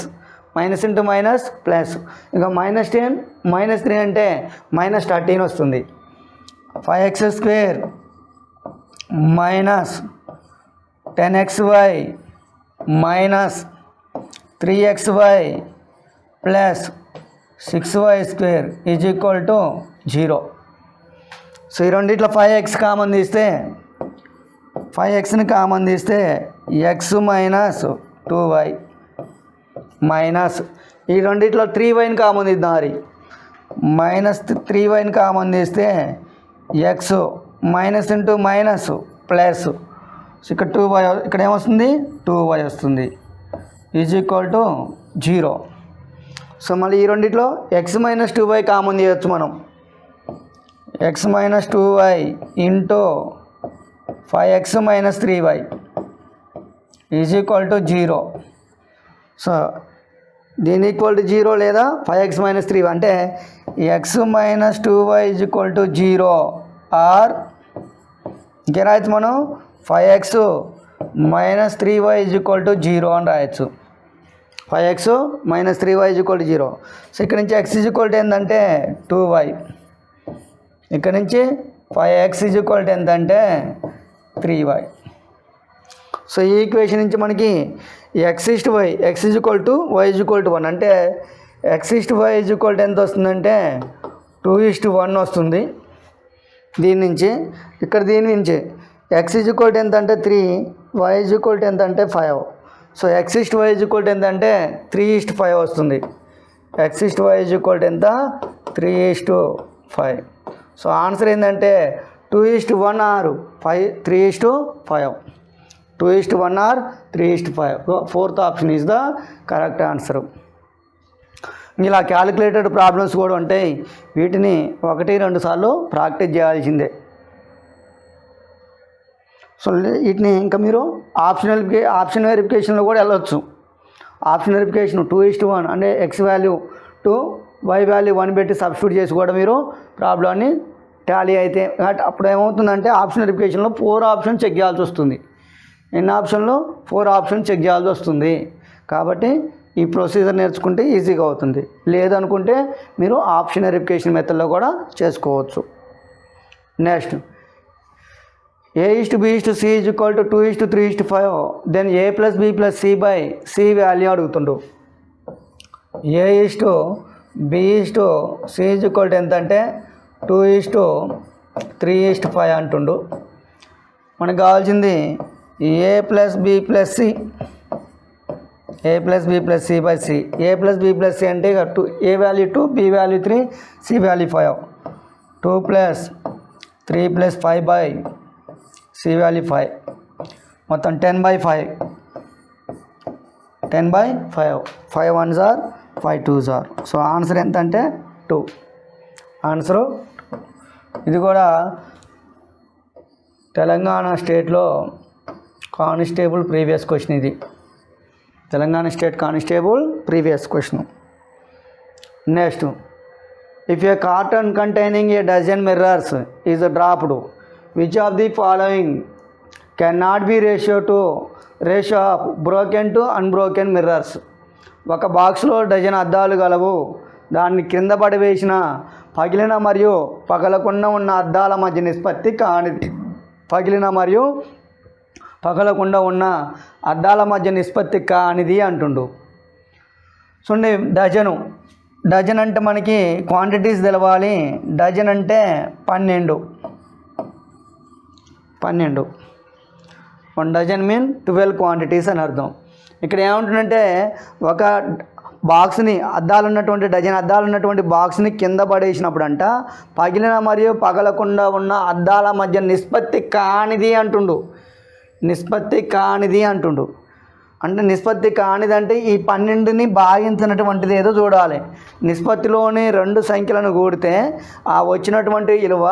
minus into minus plus. ఇక -10 -3 అంటే -13 వస్తుంది. 5x² minus 10xy minus 3xy plus 6y² is equal to 0. So ఈ రెండిట్లో 5x కామన్ తీస్తే, 5xని కామన్ తీస్తే x మైనస్ 2y మైనస్, ఈ రెండిట్లో 3yని కామన్ తీద్దాం. మరి -3yని కామన్ తీస్తే x minus into minus plus. So ఇక్కడ 2y, ఇక్కడ ఏమొస్తుంది 2y వస్తుంది ఈజ్ ఈక్వల్ టు 0. సో మళ్ళీ ఈ రెండిట్లో x మైనస్ 2y కామన్ చేయొచ్చు మనం. x minus 2y into 5x minus 3y is equal to 0. So దీని ఈక్వల్ టు 0 లేదా 5x మైనస్ 3y అంటే x minus 2y is equal to 0 or ఇంకే రాయొచ్చు మనం 5x minus 3y is equal to 0 అని రాయొచ్చు. 5x minus 3y is equal to 0. So ఇక్కడ నుంచి x ఈజ్ ఈక్వల్ టు ఏంటంటే 2y. ఇక్కడ నుంచి 5x ఈజ్ ఈక్వల్ టు ఎంతంటే 3y. సో ఈ ఈక్వేషన్ నుంచి మనకి x east y, x is equal to y is equal to 1 అంటే x east y is equal to ఎంత వస్తుందంటే 2:1 వస్తుంది. దీని నుంచి ఇక్కడ, దీని నుంచి ఎక్స్ ఈజ్ ఈక్వల్ టు ఎంత అంటే 3, వై ఈజ్ ఈక్వల్ టు ఎంత అంటే 5. So x is to y is equal to ఎంత అంటే 3:5 వస్తుంది. X is to y is equal to ఎంత 3:5. సో ఆన్సర్ ఏంటంటే 2:1 or 3:5. 2:1 or 3:5. Fourth option is the correct answer. ఇలా క్యాలిక్యులేటెడ్ ప్రాబ్లమ్స్ కూడా ఉంటాయి. వీటిని 1-2 సార్లు ప్రాక్టీస్ చేయాల్సిందే. సో వీటిని ఇంకా మీరు ఆప్షన్ వెరిఫికేషన్లో కూడా వెళ్ళొచ్చు. ఆప్షన్ వెరిఫికేషన్ 2:1 అంటే ఎక్స్ వాల్యూ 2, వై వాల్యూ 1 పెట్టి సబ్స్టిట్యూట్ చేసి కూడా మీరు ప్రాబ్లమ్ని టాలీ అయితే అప్పుడు ఏమవుతుందంటే ఆప్షన్ వెరిఫికేషన్లో 4 ఆప్షన్ చెక్ చేయాల్సి వస్తుంది. ఎన్ని ఆప్షన్లో 4 ఆప్షన్ చెక్ చేయాల్సి వస్తుంది. కాబట్టి ఈ ప్రొసీజర్ నేర్చుకుంటే ఈజీగా అవుతుంది. లేదనుకుంటే మీరు ఆప్షన్ వెరిఫికేషన్ మెథడ్లో కూడా చేసుకోవచ్చు. Next A:B:C is equal to 2:3:5. Then A+B+C by C value అడుగుతుండు. A:B:C ఈజ్ ఈక్వల్ టు ఎంత అంటే 2:3:5 అంటుండు. మనకు కావాల్సింది A+B+C. A+B+C by C. A+B+C అంటే A value 2, B value 3, C value 5. 2 + 3 + 5 by C value 5. మొత్తం 10/5. 10/5. 5 1s are 5 2s are. So answer ఎంత అంటే 2. ఆన్సరు ఇది కూడా తెలంగాణ స్టేట్లో కానిస్టేబుల్ ప్రీవియస్ క్వశ్చన్. ఇది Telangana state constable previous question. Next if a carton containing a dozen mirrors is dropped, which of the following can not be ratio of broken to unbroken mirrors? ఒక బాక్స్లో డజన్ అద్దాలు గలవు. దాన్ని కింద పడివేసిన పగిలిన మరియు పగలకుండా ఉన్న అద్దాల మధ్య నిష్పత్తి కానిది. పగిలిన మరియు పగలకుండా ఉన్న అద్దాల మధ్య నిష్పత్తి కానిది అంటుండు. చూడండి, డజన్ అంటే మనకి క్వాంటిటీస్ తెలవాలి. డజన్ అంటే 12. 1 డజన్ మీన్ 12 క్వాంటిటీస్ అని అర్థం. ఇక్కడ ఏమంటుందంటే ఒక బాక్స్ని డజన్ అద్దాలు ఉన్నటువంటి బాక్స్ని కింద పడేసినప్పుడు అంట పగిలిన మరియు పగలకుండా ఉన్న అద్దాల మధ్య నిష్పత్తి కానిది అంటుండు. అంటే నిష్పత్తి కానిదంటే ఈ 12ని భాగించినటువంటిది ఏదో చూడాలి. నిష్పత్తిలోని 2 సంఖ్యలను కూడితే ఆ వచ్చినటువంటి విలువ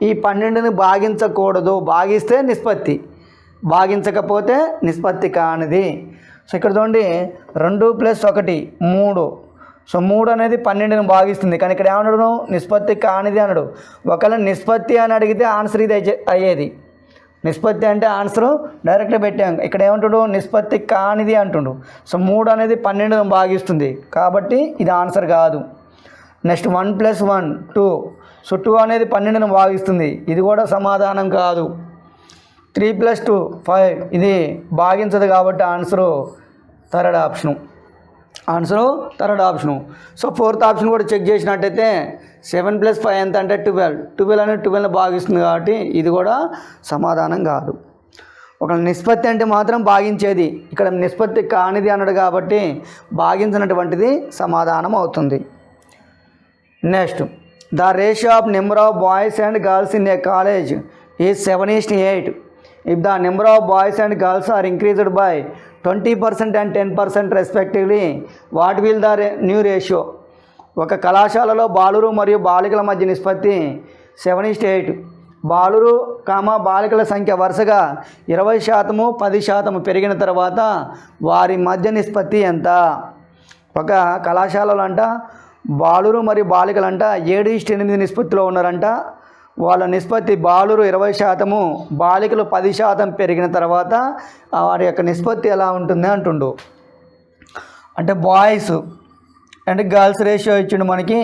ఈ 12ని భాగించకూడదు. భాగిస్తే నిష్పత్తి, భాగించకపోతే నిష్పత్తి కానిది. సో ఇక్కడ చూడండి 2 + 1 3. సో 3 అనేది 12ని భాగిస్తుంది. కానీ ఇక్కడ ఏమన్నాడు? నిష్పత్తి కానిది అన్నాడు. ఒకవేళ నిష్పత్తి అని అడిగితే ఆన్సర్ ఇది అయ్యేది. నిష్పత్తి అంటే ఆన్సరు డైరెక్ట్గా పెట్టాం. ఇక్కడ ఏమంటాడు? నిష్పత్తి కానిది అంటుండు. సో 3 అనేది 12ని భాగిస్తుంది కాబట్టి ఇది ఆన్సర్ కాదు. నెక్స్ట్ 1 + 1 2. సో 2 అనేది 12ని భాగిస్తుంది. ఇది కూడా సమాధానం కాదు. 3 + 2 5. ఇది భాగించదు కాబట్టి answer third option. So fourth option కూడా చెక్ చేసినట్టయితే 7 + 5 ఎంత అంటే 12. 12 అనేది 12ని భాగిస్తుంది కాబట్టి ఇది కూడా సమాధానం కాదు. ఒక నిష్పత్తి అంటే మాత్రం భాగించేది. ఇక్కడ నిష్పత్తి కానిది అన్నాడు కాబట్టి భాగించినటువంటిది సమాధానం అవుతుంది. Next the ratio of number of boys and girls in a college is 7:8. if the number of boys and girls are increased by 20% and 10% respectively, what will the new ratio? ఒక కళాశాలలో బాలురు మరియు బాలికల మధ్య నిష్పత్తి 7:8. బాలురు బాలికల సంఖ్య వరుసగా 20%, 10% పెరిగిన తర్వాత వారి మధ్య నిష్పత్తి ఎంత? ఒక కళాశాలలో అంట బాలురు మరియు బాలికలంట 7:8 నిష్పత్తిలో ఉన్నారంట. వాళ్ళ నిష్పత్తి బాలురు 20%, బాలికలు 10% పెరిగిన తర్వాత వారి యొక్క నిష్పత్తి ఎలా ఉంటుంది అంటుండు. అంటే బాయ్స్ అండ్ గర్ల్స్ రేషియో ఇచ్చిండు. మనకి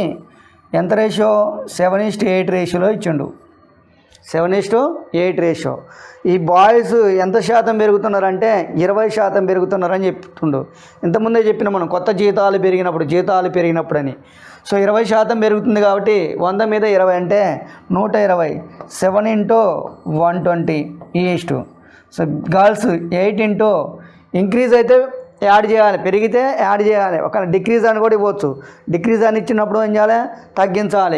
ఎంత రేషియో? 7:8 రేషియోలో ఇచ్చిండు. 7:8 రేషియో. ఈ బాయ్స్ ఎంత శాతం పెరుగుతున్నారంటే 20% పెరుగుతున్నారని చెప్తుండు. ఇంతకుముందే చెప్పిన మనం కొత్త జీతాలు పెరిగినప్పుడు అని. సో 20% పెరుగుతుంది కాబట్టి 100 మీద 20 అంటే 120. 7 into 120 east. So girls 8 into increase అయితే యాడ్ చేయాలి, పెరిగితే యాడ్ చేయాలి. ఒక డిక్రీజ్ అని కూడా ఇవ్వచ్చు. డిక్రీజ్ అని ఇచ్చినప్పుడు ఏం చేయాలి, తగ్గించాలి.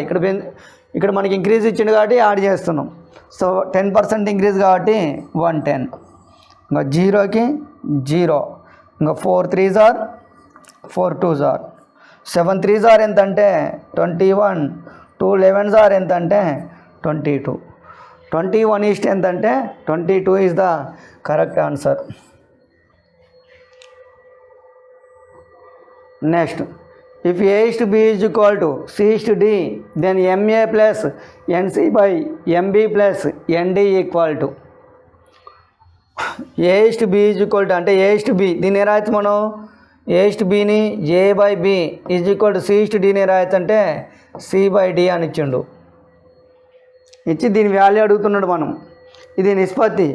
ఇక్కడ మనకి ఇంక్రీజ్ ఇచ్చింది కాబట్టి యాడ్ చేస్తున్నాం. సో 10% ఇంక్రీజ్ కాబట్టి 110. ఇంకా 0కి 0. ఇంకా 4 3s are 4 2s are 7 3s are ఎంత అంటే 21. 2 11s are ఎంత అంటే 22. 21 ఈస్ట్ ఎంత అంటే 22 is the correct answer. Next, if A is to B is equal to C is to D, then MA plus NC by MB plus ND equal to A is to B is equal to అంటే A is to B దీన్ని రాయొచ్చు మనం. A is to Bని A by B is equal to C is to Dని రాయొచ్చు అంటే C by D అని ఇచ్చిండు. ఇచ్చి దీని వాల్యూ అడుగుతున్నాడు మనం. ఇది నిష్పత్తి.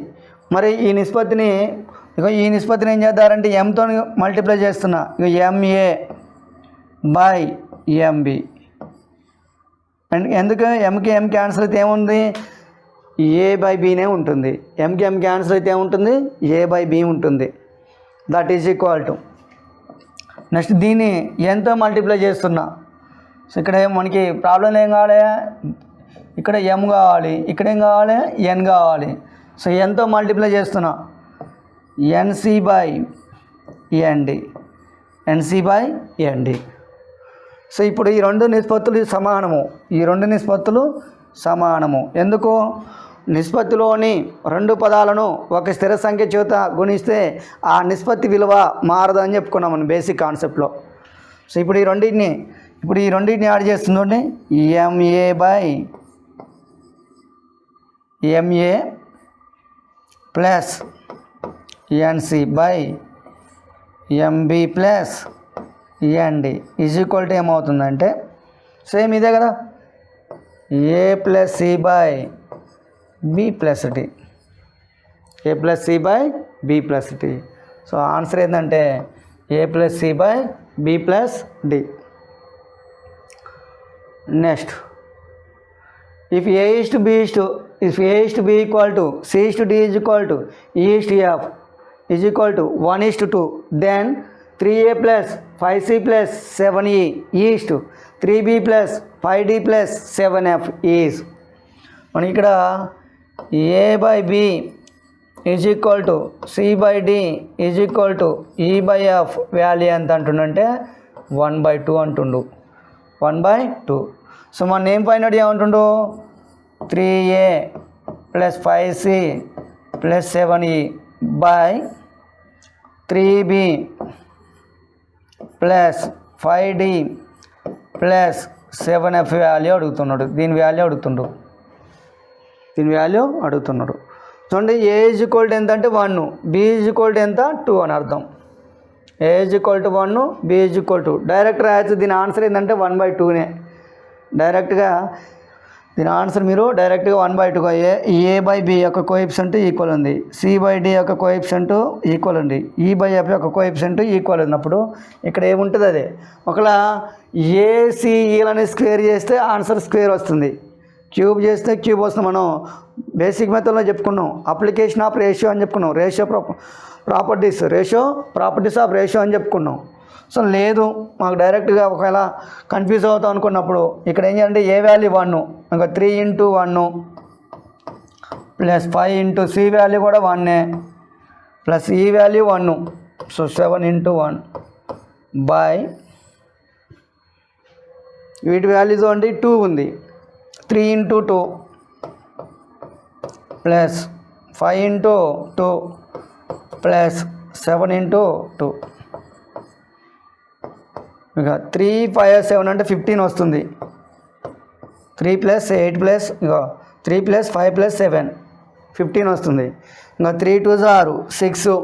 మరి ఈ నిష్పత్తిని ఏం చేద్దారంటే ఎంతో మల్టిప్లై చేస్తున్నా. ఇక MA బై MB. అండ్ ఎందుకు ఎంకి ఎం క్యాన్సిల్ అయితే ఏముంది, A బై బీనే ఉంటుంది. ఎంకి ఎం క్యాన్సిల్ అయితే ఏముంటుంది, A బై బి ఉంటుంది. That is equal to next దీన్ని ఎంతో మల్టిప్లై చేస్తున్నా. సో ఇక్కడ మనకి ప్రాబ్లం ఏం కావాలి, ఇక్కడ M కావాలి, ఇక్కడ ఏం కావాలి, N కావాలి. సో ఎంతో మల్టిప్లై చేస్తున్నా. NC by ND. NC by ND. So ఇప్పుడు ఈ రెండు నిష్పత్తులు సమానము. ఎందుకు, నిష్పత్తిలోని రెండు పదాలను ఒక స్థిర సంఖ్య చేత గుణిస్తే ఆ నిష్పత్తి విలువ మారదు అని చెప్పుకున్నాం మనం బేసిక్ కాన్సెప్ట్లో. సో ఇప్పుడు ఈ రెండింటిని యాడ్ చేస్తుందండి. MA by MA plus NC by MB plus ND is equal to ఏమవుతుందంటే సేమ్ ఇదే కదా, A plus C by B plus D. A plus C by B plus D. So answer ఏంటంటే A plus C by B plus D. Next, if A is to B equal to C is to D is equal to E is to F is equal to 1 is to 2, then 3A plus 5C plus 7E is to 3B plus 5D plus 7F is. మనం ఇక్కడ A by B is equal to C by D is equal to E by F value ఎంత అంటుండంటే 1/2 అంటుండు. 1/2. సో మనం ఏం ఫైండ్ అవుట్ ఏమంటుండు, 3A plus 5C plus 7E by 3B plus 5D plus 7F value అడుగుతున్నాడు. దీని వాల్యూ అడుగుతున్నాడు. చూడండి, A ఈజ్ ఈక్వల్ టు ఎంత అంటే 1, B ఈజ్ ఈక్వల్ టు ఎంత 2 అని అర్థం. A is equal to 1, B is equal to direct రాయచ్చు. దీని ఆన్సర్ ఏంటంటే 1/2నే. డైరెక్ట్గా దీని ఆన్సర్ మీరు డైరెక్ట్గా 1/2. A బై B యొక్క కోఎఫిషియంట్ ఈక్వల్ ఉంది, C బై D యొక్క కోఎఫిషియంట్ ఈక్వల్ ఉంది, E బై F యొక్క కోఎఫిషియంట్ ఈక్వల్ ఉన్నప్పుడు ఇక్కడ ఏముంటుంది అదే. ఒకవేళ ACEలని స్క్వేర్ చేస్తే ఆన్సర్ స్క్వేర్ వస్తుంది, క్యూబ్ చేస్తే క్యూబ్ వస్తుంది. మనం బేసిక్ మెథడ్లో చెప్పుకున్నాం, అప్లికేషన్ ఆఫ్ రేషియో అని చెప్పుకున్నాం, ప్రాపర్టీస్ ఆఫ్ రేషియో అని చెప్పుకున్నాం. సో లేదు మాకు డైరెక్ట్గా ఒకవేళ కన్ఫ్యూజ్ అవుతాం అనుకున్నప్పుడు ఇక్కడ ఏం చేయాలంటే A వాల్యూ 1, ఇంకా 3 into 1 plus 5 into C value కూడా 1 plus E value 1, so 7 into 1 by వీటి వాల్యూస్ అంటే 2 ఉంది, 3 into 2 plus 5 into 2 plus 7 into 2. ఇక 3 5 7 అంటే 15 వస్తుంది. 3 ప్లస్ 8 ప్లస్ ఇక 3 ప్లస్ 5 ప్లస్ 7 15 వస్తుంది. ఇంకా 3 2s are 6,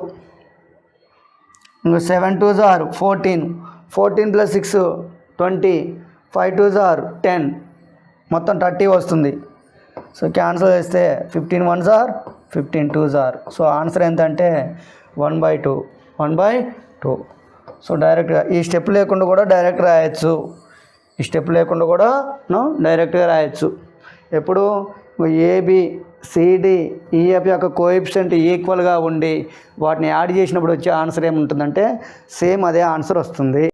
ఇంకా 7 2s are 14, 14 plus 6 20, 5 2s are 10, మొత్తం 30 వస్తుంది. సో క్యాన్సల్ చేస్తే 15 1s are 15 2s are. So answer ఎంతంటే 1/2. సో డైరెక్ట్గా ఈ స్టెప్ లేకుండా కూడా డైరెక్ట్ రాయొచ్చు. ఈ స్టెప్ లేకుండా కూడా డైరెక్ట్గా రాయొచ్చు. ఎప్పుడు ఏబి సిడి ఈఎఫ్ యొక్క కోఎఫిషియంట్ ఈక్వల్గా ఉండి వాటిని యాడ్ చేసినప్పుడు వచ్చే ఆన్సర్ ఏముంటుందంటే సేమ్ అదే ఆన్సర్ వస్తుంది.